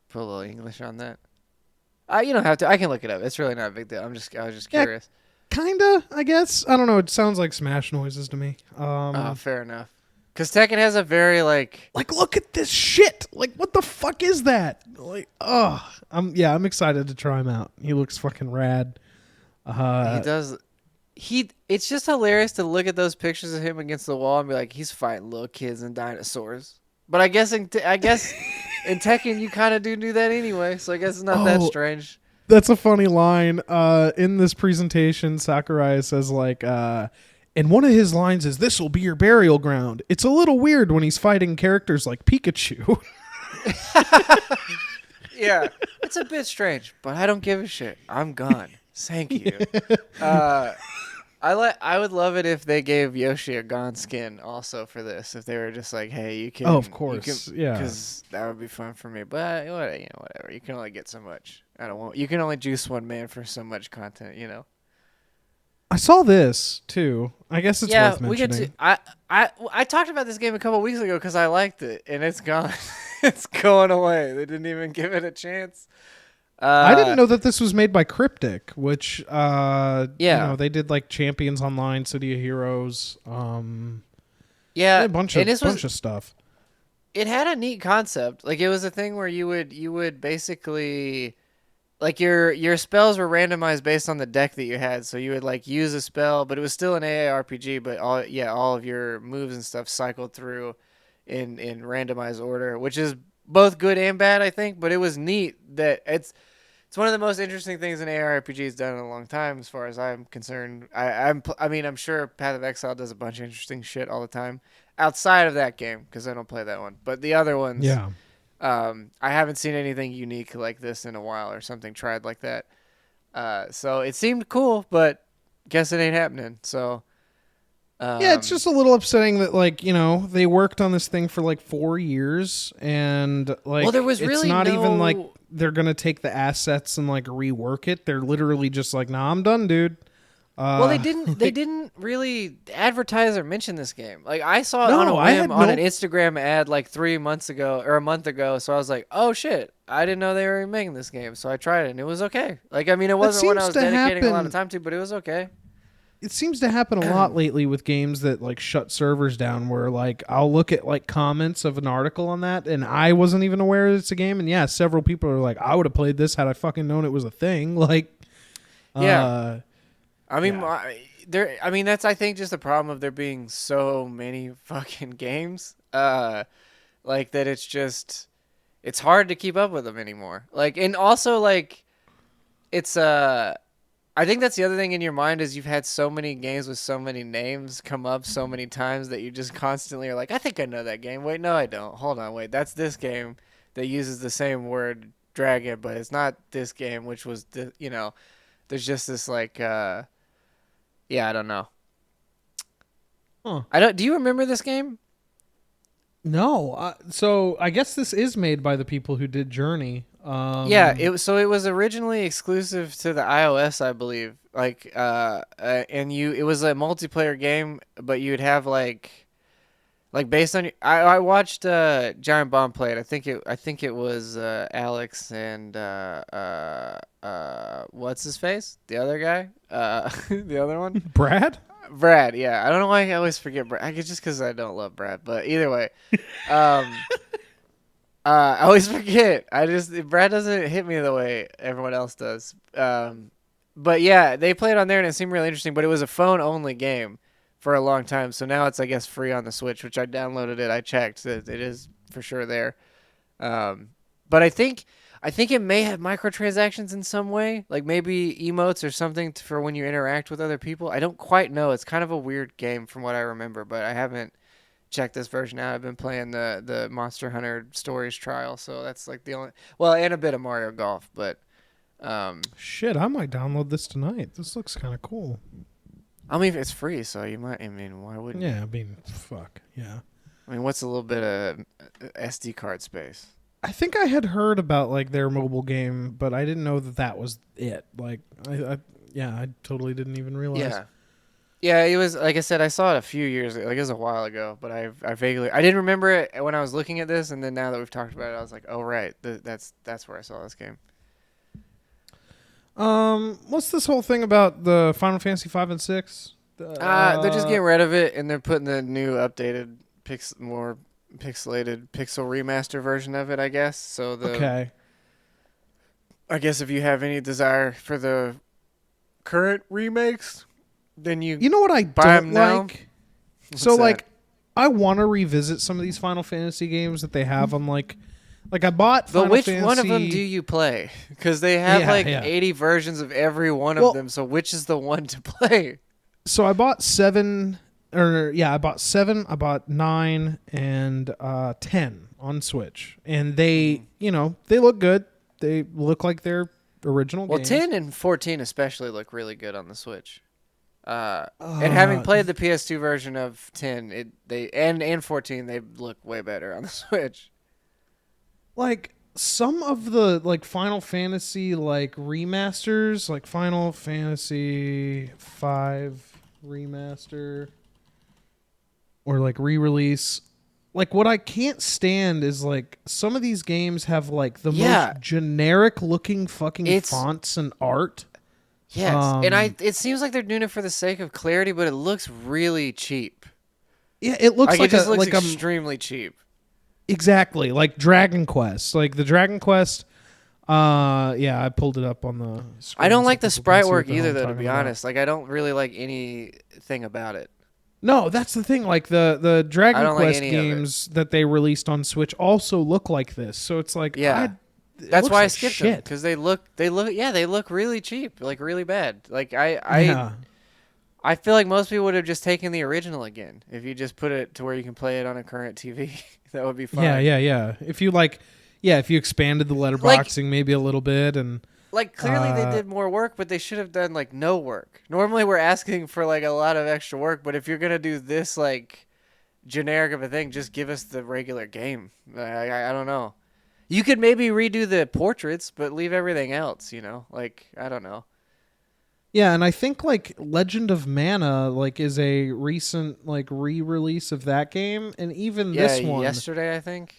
Put a little English on that. You don't have to. I can look it up. It's really not a big deal. I was just curious.
Kinda, I guess. I don't know. It sounds like Smash noises to me.
Fair enough. Because Tekken has a very like
look at this shit. Like, what the fuck is that? Like, I'm excited to try him out. He looks fucking rad.
He does. It's just hilarious to look at those pictures of him against the wall and be like, he's fighting little kids and dinosaurs. But I guess in Tekken you kind of do that anyway, so I guess it's not that strange.
That's a funny line. In this presentation, Sakurai says like, and one of his lines is, "This will be your burial ground." It's a little weird when he's fighting characters like Pikachu.
Yeah, it's a bit strange, but I don't give a shit. I'm gone. Thank you. I would love it if they gave Yoshi a Gon skin also for this. If they were just like, hey, you can.
Oh, of course, yeah.
Because that would be fun for me. But whatever. You can only get so much. You can only juice one man for so much content.
I saw this too. I guess it's worth mentioning.
We get to. I talked about this game a couple weeks ago because I liked it, and it's gone. It's going away. They didn't even give it a chance.
I didn't know that this was made by Cryptic, which they did like Champions Online, City of Heroes, a bunch of stuff.
It had a neat concept. Like, it was a thing where you would basically, like, your spells were randomized based on the deck that you had. So you would like use a spell, but it was still an AARPG, but all of your moves and stuff cycled through in randomized order, which is both good and bad, I think. But it was neat that it's one of the most interesting things an ARPG has done in a long time, as far as I'm concerned. I'm sure Path of Exile does a bunch of interesting shit all the time outside of that game, because I don't play that one. But the other ones, I haven't seen anything unique like this in a while, or something tried like that. So it seemed cool, but guess it ain't happening. So
it's just a little upsetting that they worked on this thing for like 4 years, and
there was really
it's not even like they're gonna take the assets and like rework it. They're literally just like, nah, I'm done, dude.
They didn't really advertise or mention this game. Like, I saw it on a whim on an Instagram ad like 3 months ago or a month ago. So I was like, oh shit, I didn't know they were making this game. So I tried it and it was okay. Like, I mean, it wasn't what I was dedicating a lot of time to, but it was okay.
It seems to happen a lot lately with games that like shut servers down, where like I'll look at like comments of an article on that, and I wasn't even aware it's a game, and several people are like, I would have played this had I fucking known it was a thing. Like,
I mean, that's, I think, just the problem of there being so many fucking games. Like, that it's hard to keep up with them anymore. Like, and also like, it's I think that's the other thing in your mind, is you've had so many games with so many names come up so many times that you just constantly are like, I think I know that game. Wait, no, I don't. Hold on, wait, that's this game that uses the same word, dragon, but it's not this game, which was there's just this like, I don't know.
Huh.
Do you remember this game?
No. So I guess this is made by the people who did Journey.
It was originally exclusive to the iOS, I believe. Like, it was a multiplayer game, but you'd have like based on. I watched Giant Bomb play it. I think it was Alex and what's his face? The other guy, the other one,
Brad.
Yeah, I don't know why I always forget Brad. I guess just because I don't love Brad, but either way, I always forget. Brad doesn't hit me the way everyone else does. But yeah, they played on there and it seemed really interesting. But it was a phone-only game for a long time. So now it's, I guess, free on the Switch, which I downloaded it. I checked. It is for sure there. But I think it may have microtransactions in some way, like maybe emotes or something for when you interact with other people. I don't quite know. It's kind of a weird game from what I remember, but I haven't checked this version out. I've been playing the Monster Hunter Stories trial, so that's like the only, and a bit of Mario Golf, but
shit, I might download this tonight. This looks kind of cool.
I mean, it's free, so you might. I mean, why wouldn't?
Yeah, I mean, fuck yeah.
I mean, what's a little bit of SD card space?
I think I had heard about like their mobile game, but I didn't know that was it. Like, I totally didn't even realize.
Yeah, it was like I said. I saw it a few years ago, like it was a while ago, but I vaguely I didn't remember it when I was looking at this, and then now that we've talked about it, I was like, oh right, that's where I saw this game.
What's this whole thing about the Final Fantasy 5 and 6?
They're just getting rid of it, and they're putting the new updated more pixelated pixel remaster version of it, I guess. So
okay.
I guess if you have any desire for the current remakes, then you
know what I
buy
don't
them
like? So that? Like, I want to revisit some of these Final Fantasy games that they have on like I bought Final
which
Fantasy.
One of them do you play? Because they have 80 versions of every one of them. So which is the one to play?
So I bought 7. I bought 7, I bought 9, and 10 on Switch. And they, they look good. They look like they're original games.
10 and 14 especially look really good on the Switch. And having played the PS2 version of 10, and 14, they look way better on the Switch.
Like, some of the, like, Final Fantasy, like, remasters, like Final Fantasy 5 remaster... or like re-release. Like what I can't stand is like some of these games have like the most generic looking fucking fonts and art.
Yes, and it seems like they're doing it for the sake of clarity, but it looks really cheap.
Yeah, it looks like
it just looks extremely cheap.
Exactly, like Dragon Quest, like the Dragon Quest. I pulled it up on the screen.
I don't like the sprite work either, though. To be honest, like I don't really like anything about it.
No, that's the thing. Like the Dragon Quest games that they released on Switch also look like this. So it's like,
that's why I skipped them, because they look really cheap, like really bad. Like I feel like most people would have just taken the original again. If you just put it to where you can play it on a current TV, that would be fine.
Yeah. If you if you expanded the letterboxing maybe a little bit and.
Like, clearly they did more work, but they should have done, like, no work. Normally we're asking for, like, a lot of extra work, but if you're going to do this, like, generic of a thing, just give us the regular game. I don't know. You could maybe redo the portraits, but leave everything else, Like, I don't know.
Yeah, and I think, like, Legend of Mana, like, is a recent, like, re-release of that game, and even this one...
yesterday, I think.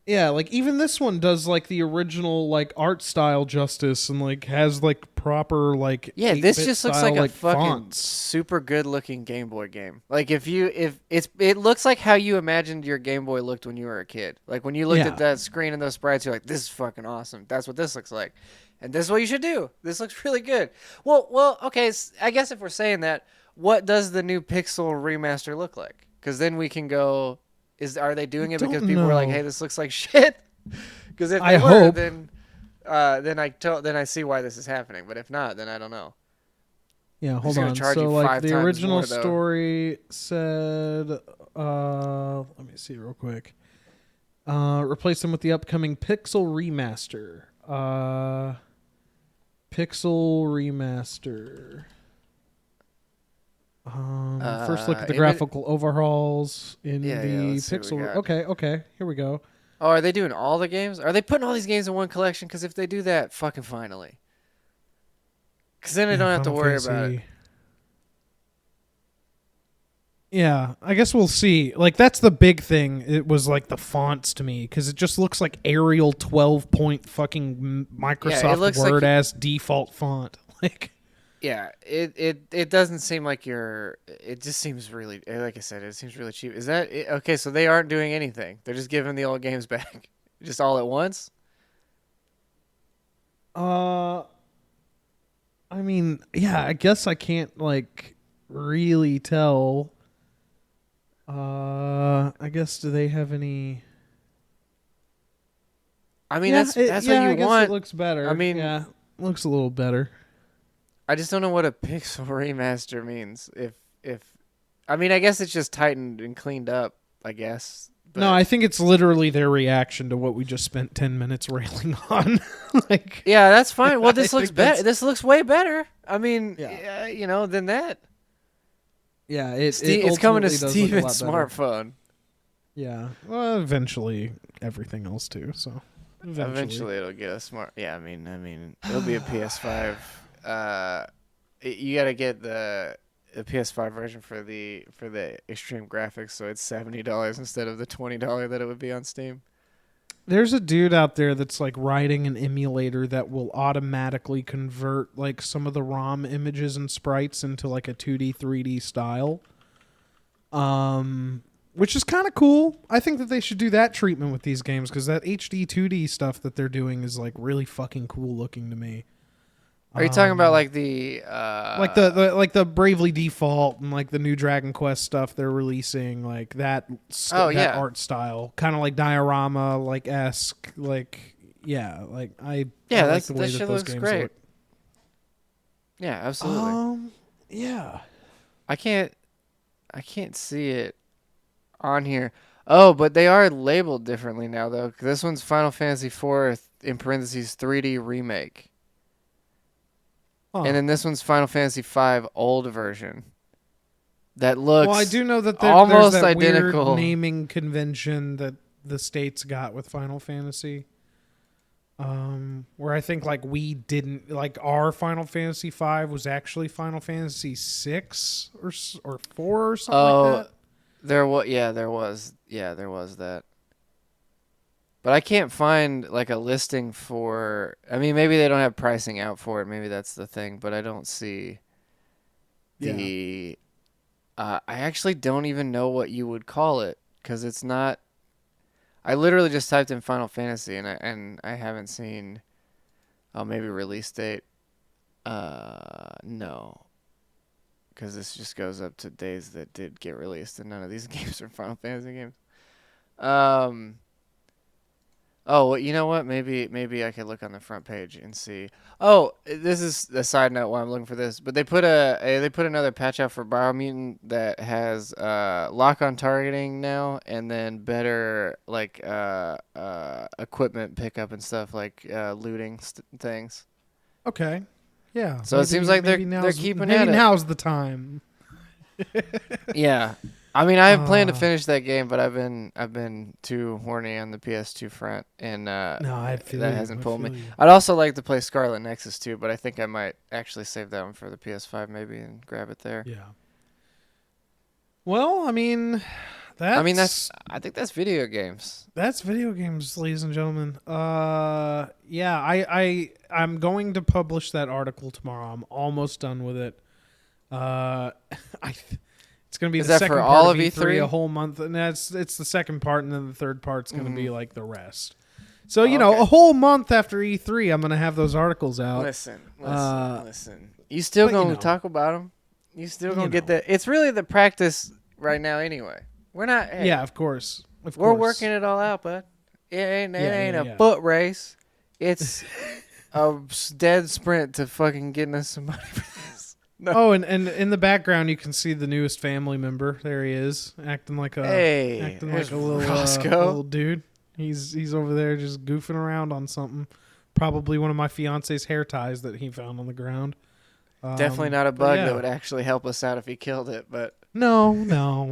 Yeah, like even this one does like the original like art style justice and like has like proper like
this just looks like a fucking
fonts.
Super good looking Game Boy game. Like it looks like how you imagined your Game Boy looked when you were a kid. Like when you looked at that screen and those sprites, you're like, this is fucking awesome. That's what this looks like, and this is what you should do. This looks really good. Well, okay. I guess if we're saying that, what does the new Pixel remaster look like? Because then we can go. Are they doing it because people were like, "Hey, this looks like shit"? Because if they were, then I see why this is happening. But if not, then I don't know.
Yeah, hold on. So like the original story said, let me see real quick. Replace them with the upcoming Pixel remaster. Pixel remaster. First look at the graphical overhauls in the Pixel. Okay, here we go.
Oh, are they doing all the games? Are they putting all these games in one collection? Because if they do that, fucking finally. Because then I don't have to worry about it.
Yeah, I guess we'll see. Like, that's the big thing. It was like the fonts to me, because it just looks like Arial 12-point fucking Microsoft Word ass default font. Like.
Yeah, it doesn't seem like it just seems really, like I said, it seems really cheap. Is that okay? So they aren't doing anything. They're just giving the old games back, just all at once.
I mean, yeah, I guess I can't like really tell. I guess do they have any?
I mean, that's what you
I guess
want.
It looks better.
I mean,
yeah, looks a little better.
I just don't know what a pixel remaster means. I mean, I guess it's just tightened and cleaned up, I guess. But
no, I think it's literally their reaction to what we just spent 10 minutes railing on. Like,
yeah, that's fine. Well, this looks better. This looks way better. I mean, than that.
Yeah,
it's coming to Steven's smartphone.
Yeah. Well, eventually everything else too. So
eventually it'll get a smart. Yeah, I mean, it'll be a PS5. You got to get the PS5 version for the extreme graphics, so it's $70 instead of the $20 that it would be on Steam.
There's a dude out there that's like writing an emulator that will automatically convert like some of the ROM images and sprites into like a 2D, 3D style. Which is kind of cool. I think that they should do that treatment with these games because that HD 2D stuff that they're doing is like really fucking cool looking to me.
Are you talking about like the
the Bravely Default and like the new Dragon Quest stuff they're releasing, like that that art style, kind of like diorama like esque, like I like the way that those games look.
Yeah, absolutely.
Yeah.
I can't see it on here. Oh, but they are labeled differently now though. This one's Final Fantasy IV in parentheses 3D remake. And then this one's Final Fantasy V old version. That looks
well, I do know that
almost
there's that
identical
weird naming convention that the states got with Final Fantasy. Where I think like we didn't like our Final Fantasy V was actually Final Fantasy VI or 4 or something like that.
There was that. But I can't find like a listing for. I mean, maybe they don't have pricing out for it. Maybe that's the thing. But I don't see the. I actually don't even know what you would call it because it's not. I literally just typed in Final Fantasy and I haven't seen. Oh, maybe release date. No. Because this just goes up to days that did get released, and none of these games are Final Fantasy games. Oh, well, you know what? Maybe I could look on the front page and see. Oh, this is a side note while I'm looking for this. But they put another patch out for Biomutant that has lock-on targeting now, and then better like equipment pickup and stuff like looting things.
Okay. Yeah.
So it seems like they're keeping at it.
Maybe now's the time.
Yeah. I mean, I have planned to finish that game, but I've been too horny on the PS2 front, and that hasn't pulled me. I'd also like to play Scarlet Nexus too, but I think I might actually save that one for the PS5 maybe and grab it there.
Yeah. Well, I
think that's video games.
That's video games, ladies and gentlemen. Yeah, I'm going to publish that article tomorrow. I'm almost done with it. It's going to be the second part of E3, a whole month, and it's the second part, and then the third part's going to be like the rest. So a whole month after E3, I'm going to have those articles out.
Listen. You still going to talk about them? You still going to get the? It's really the practice right now, anyway. We're not. Hey,
yeah, of course.
We're working it all out, bud. It ain't a foot race. It's a dead sprint to fucking getting us some money for this. No.
Oh, and in the background you can see the newest family member. There he is, acting like a little dude. He's over there just goofing around on something. Probably one of my fiance's hair ties that he found on the ground.
Definitely not a bug that would actually help us out if he killed it, but
no,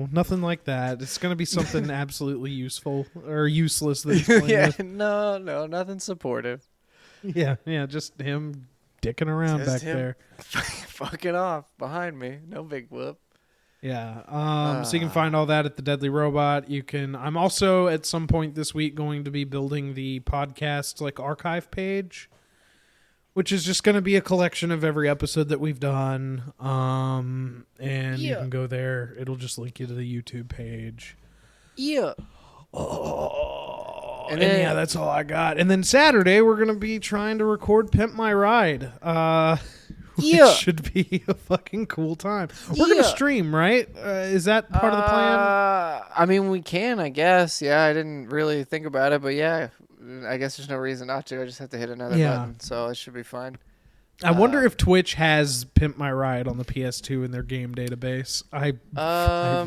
nothing like that. It's gonna be something absolutely useful or useless that he's playing with.
No, nothing supportive.
Yeah, just him dicking around back there.
Fucking off behind me. No big whoop.
Yeah. So you can find all that at the Deadly Robot. I'm also at some point this week going to be building the podcast like archive page, which is just going to be a collection of every episode that we've done. And you can go there. It'll just link you to the YouTube page.
Yeah.
Oh, and that's all I got. And then Saturday, we're going to be trying to record Pimp My Ride. Which should be a fucking cool time. We're going to stream, right? Is that part of the plan?
I mean, we can, I guess. Yeah, I didn't really think about it, but yeah, I guess there's no reason not to. I just have to hit another button, so it should be fine.
I wonder if Twitch has Pimp My Ride on the PS2 in their game database. I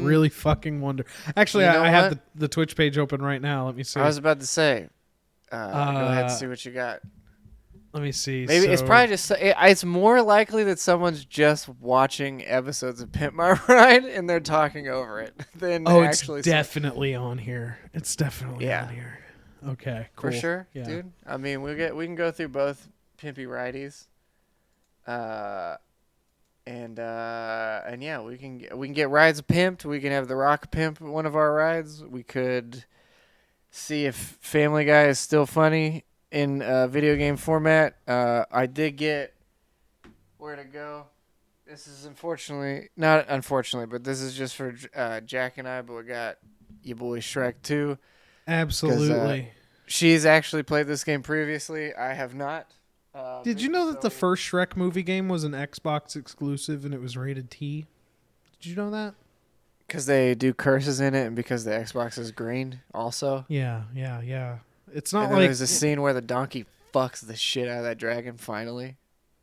really fucking wonder. Actually, I have the Twitch page open right now. Let me see.
I was about to say, go ahead and see what you got.
Let me see.
Maybe it's probably just. It's more likely that someone's just watching episodes of Pimp My Ride and they're talking over it than actually.
It's definitely on here. It's definitely on here. Okay, cool.
For sure, dude. I mean, we can go through both Pimpy Righties. And yeah, we can get rides pimped. We can have The Rock pimp one of our rides. We could see if Family Guy is still funny in video game format. I did get Where to Go. This is not unfortunately, but this is just for Jack and I. But we got your boy Shrek 2.
Absolutely.
She's actually played this game previously. I have not.
Did you know that the first Shrek movie game was an Xbox exclusive and it was rated T? Did you know that?
Because they do curses in it and because the Xbox is green also?
Yeah. It's not
like... There's a scene where the donkey fucks the shit out of that dragon finally.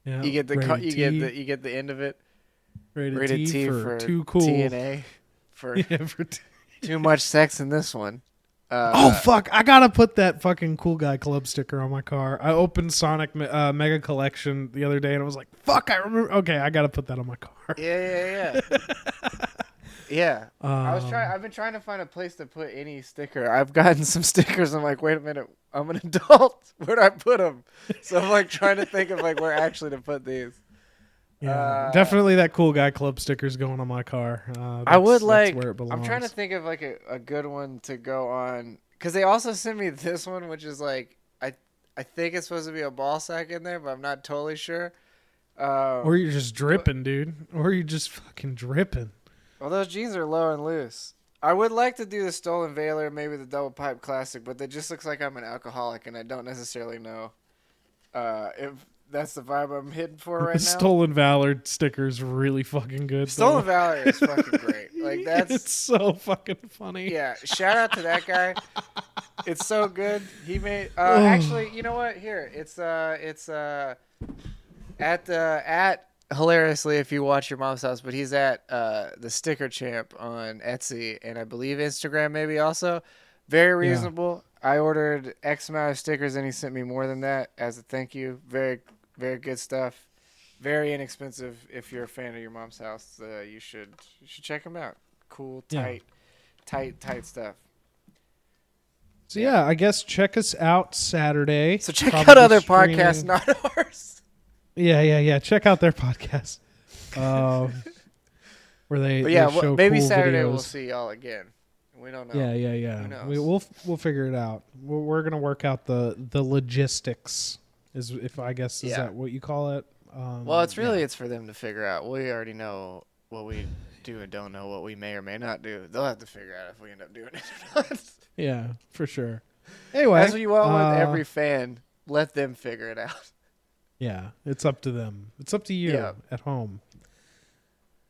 Yeah. You get the end of it.
Rated T for too cool.
TNA. For too much sex in this one.
Fuck! I gotta put that fucking Cool Guy Club sticker on my car. I opened Sonic Mega Collection the other day and I was like, "Fuck! I remember." Okay, I gotta put that on my car.
Yeah. Yeah. I've been trying to find a place to put any sticker. I've gotten some stickers. I'm like, wait a minute. I'm an adult. Where do I put them? So I'm like trying to think of like where actually to put these.
Yeah, definitely that Cool Guy Club sticker's going on my car.
I would like. Where it belongs. I'm trying to think of like a good one to go on because they also sent me this one, which is like I think it's supposed to be a ball sack in there, but I'm not totally sure.
Or you're just dripping, dude. Or you're just fucking dripping.
Well, those jeans are low and loose. I would like to do the Stolen Valor, maybe the Double Pipe Classic, but that just looks like I'm an alcoholic, and I don't necessarily know if that's the vibe I'm hitting for right now.
Stolen Valor sticker's really fucking good.
Stolen Valor is fucking great. Like it's
so fucking funny.
Yeah, shout out to that guy. It's so good. He made actually, you know what? Here, it's at hilariously if you watch Your Mom's House, but he's at the Sticker Champ on Etsy and I believe Instagram maybe also. Very reasonable. Yeah. I ordered X amount of stickers and he sent me more than that as a thank you. Very, very good stuff. Very inexpensive. If you're a fan of Your Mom's House, you should check them out. Cool, tight stuff.
So yeah, I guess check us out Saturday.
So check out other podcasts, not ours.
Yeah. Check out their podcast. Where they show
maybe
cool
Saturday
videos.
we'll see y'all again. We don't know.
Yeah. We'll figure it out. We're gonna work out the logistics. Is that what you call it?
Well, it's for them to figure out. We already know what we do and don't know, what we may or may not do. They'll have to figure out if we end up doing it or not.
Yeah, for sure. Anyway,
as we will with every fan, let them figure it out.
Yeah, it's up to them. It's up to you at home.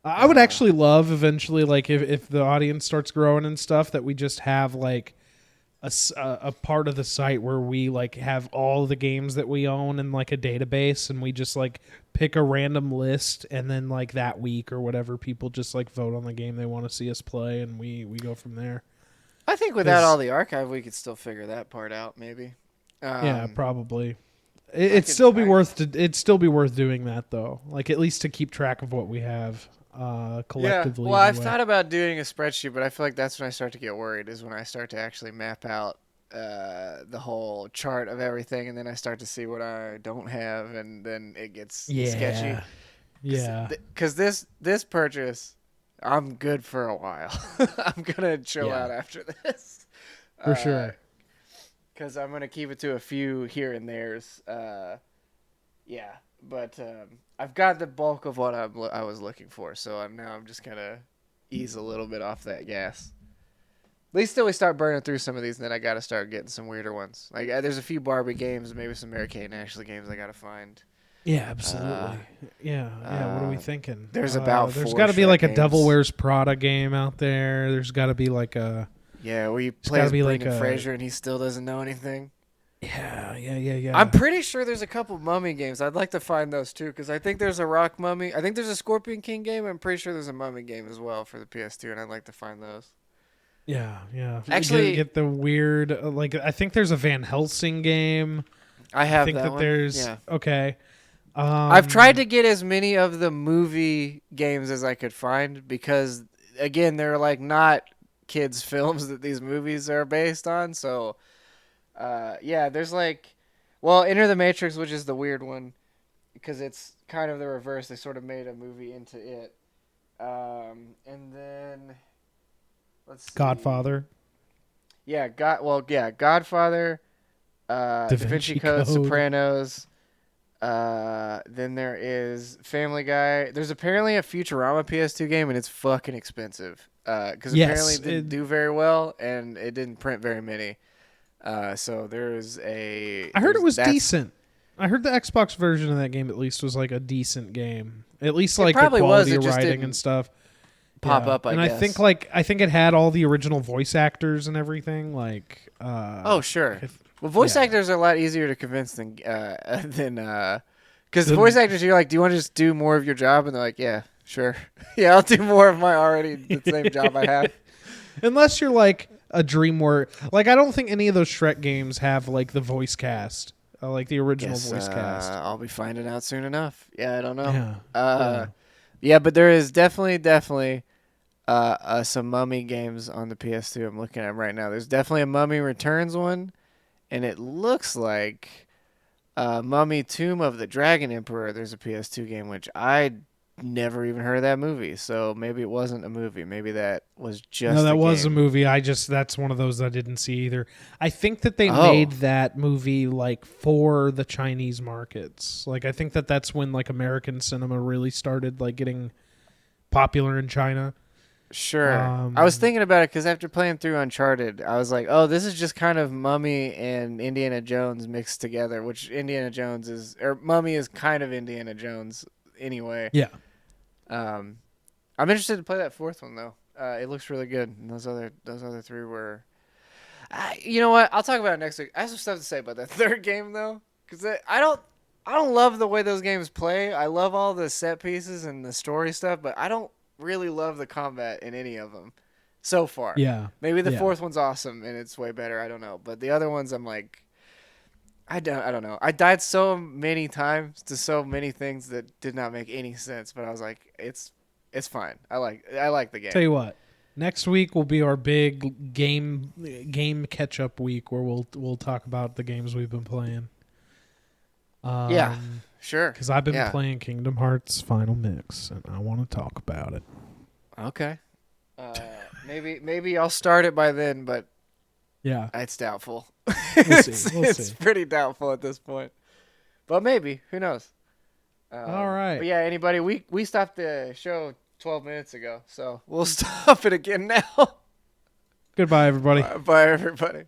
I would actually love eventually, like if the audience starts growing and stuff, that we just have like a part of the site where we like have all the games that we own in like a database, and we just like pick a random list, and then like that week or whatever, people just like vote on the game they want to see us play, and we go from there.
I think without all the archive, we could still figure that part out, maybe.
Yeah, probably. It'd still be worth doing that though, like at least to keep track of what we have. Collectively.
Yeah. Well, I've thought about doing a spreadsheet, but I feel like that's when I start to get worried, is when I start to actually map out the whole chart of everything, and then I start to see what I don't have, and then it gets sketchy.
Yeah.
Because this purchase, I'm good for a while. I'm going to chill out after this.
For sure.
Because I'm going to keep it to a few here and there's. Yeah. But I've got the bulk of what I was looking for, so I'm just gonna ease a little bit off that gas. At least till we start burning through some of these, and then I gotta start getting some weirder ones. Like there's a few Barbie games, maybe some Mary-Kate and Ashley games I gotta find.
Yeah, absolutely. Yeah. What are we thinking?
There's
there's
got
to be like a Devil Wears Prada game out there. There's got to be like a
where you play as Brendan Fraser and he still doesn't know anything.
Yeah.
I'm pretty sure there's a couple Mummy games. I'd like to find those too, because I think there's a Rock Mummy. I think there's a Scorpion King game. I'm pretty sure there's a Mummy game as well for the PS2, and I'd like to find those.
Yeah.
Actually,
get the weird. Like I think there's a Van Helsing game.
I have
think
that one.
There's okay.
I've tried to get as many of the movie games as I could find because, again, they're like not kids' films that these movies are based on. So, there's like, well, Enter the Matrix, which is the weird one because it's kind of the reverse. They sort of made a movie into it. And then let's see.
Godfather.
Yeah, Godfather, Da Vinci Code, Sopranos. Then there is Family Guy. There's apparently a Futurama PS2 game, and it's fucking expensive. Because apparently it didn't do very well, and it didn't print very many. So there's a.
I heard it was decent. I heard the Xbox version of that game at least was like a decent game. At least like the quality of writing and stuff.
Pop up, I guess.
I think it had all the original voice actors and everything. Like.
Oh sure. Well, voice actors are a lot easier to convince than because voice actors, you're like, do you want to just do more of your job? And they're like, yeah, sure. Yeah, I'll do more of the same job I have.
Unless you're like a DreamWorks. Like, I don't think any of those Shrek games have like the voice cast, like the original voice cast.
I'll be finding out soon enough. Yeah, I don't know. Yeah, but there is definitely some Mummy games on the PS2. I'm looking at them right now. There's definitely a Mummy Returns one. And it looks like Mummy Tomb of the Dragon Emperor. There's a PS2 game, which I never even heard of that movie. So maybe it wasn't a movie. Maybe that was just
No, that was
game.
A movie. That's one of those I didn't see either. I think that they made that movie like for the Chinese markets. Like I think that's when like American cinema really started like getting popular in China.
Sure. I was thinking about it because after playing through Uncharted, I was like, oh, this is just kind of Mummy and Indiana Jones mixed together, which Mummy is kind of Indiana Jones anyway.
Yeah.
I'm interested to play that fourth one, though. It looks really good. And those other three were... you know what? I'll talk about it next week. I have some stuff to say about that third game, though, because I don't love the way those games play. I love all the set pieces and the story stuff, but I don't really love the combat in any of them so far.
Yeah.
Maybe the fourth one's awesome and it's way better. I don't know. But the other ones, I'm like, I don't know. I died so many times to so many things that did not make any sense. But I was like, it's fine. I like the game.
Tell you what, next week will be our big game catch up week where we'll talk about the games we've been playing.
Yeah. Sure.
Because I've been playing Kingdom Hearts Final Mix, and I want to talk about it.
Okay. Maybe I'll start it by then, but
yeah,
it's doubtful.
We'll see.
It's pretty doubtful at this point, but maybe. Who knows?
All right.
But yeah, anybody? We stopped the show 12 minutes ago, so we'll stop it again now.
Goodbye, everybody.
Bye, everybody.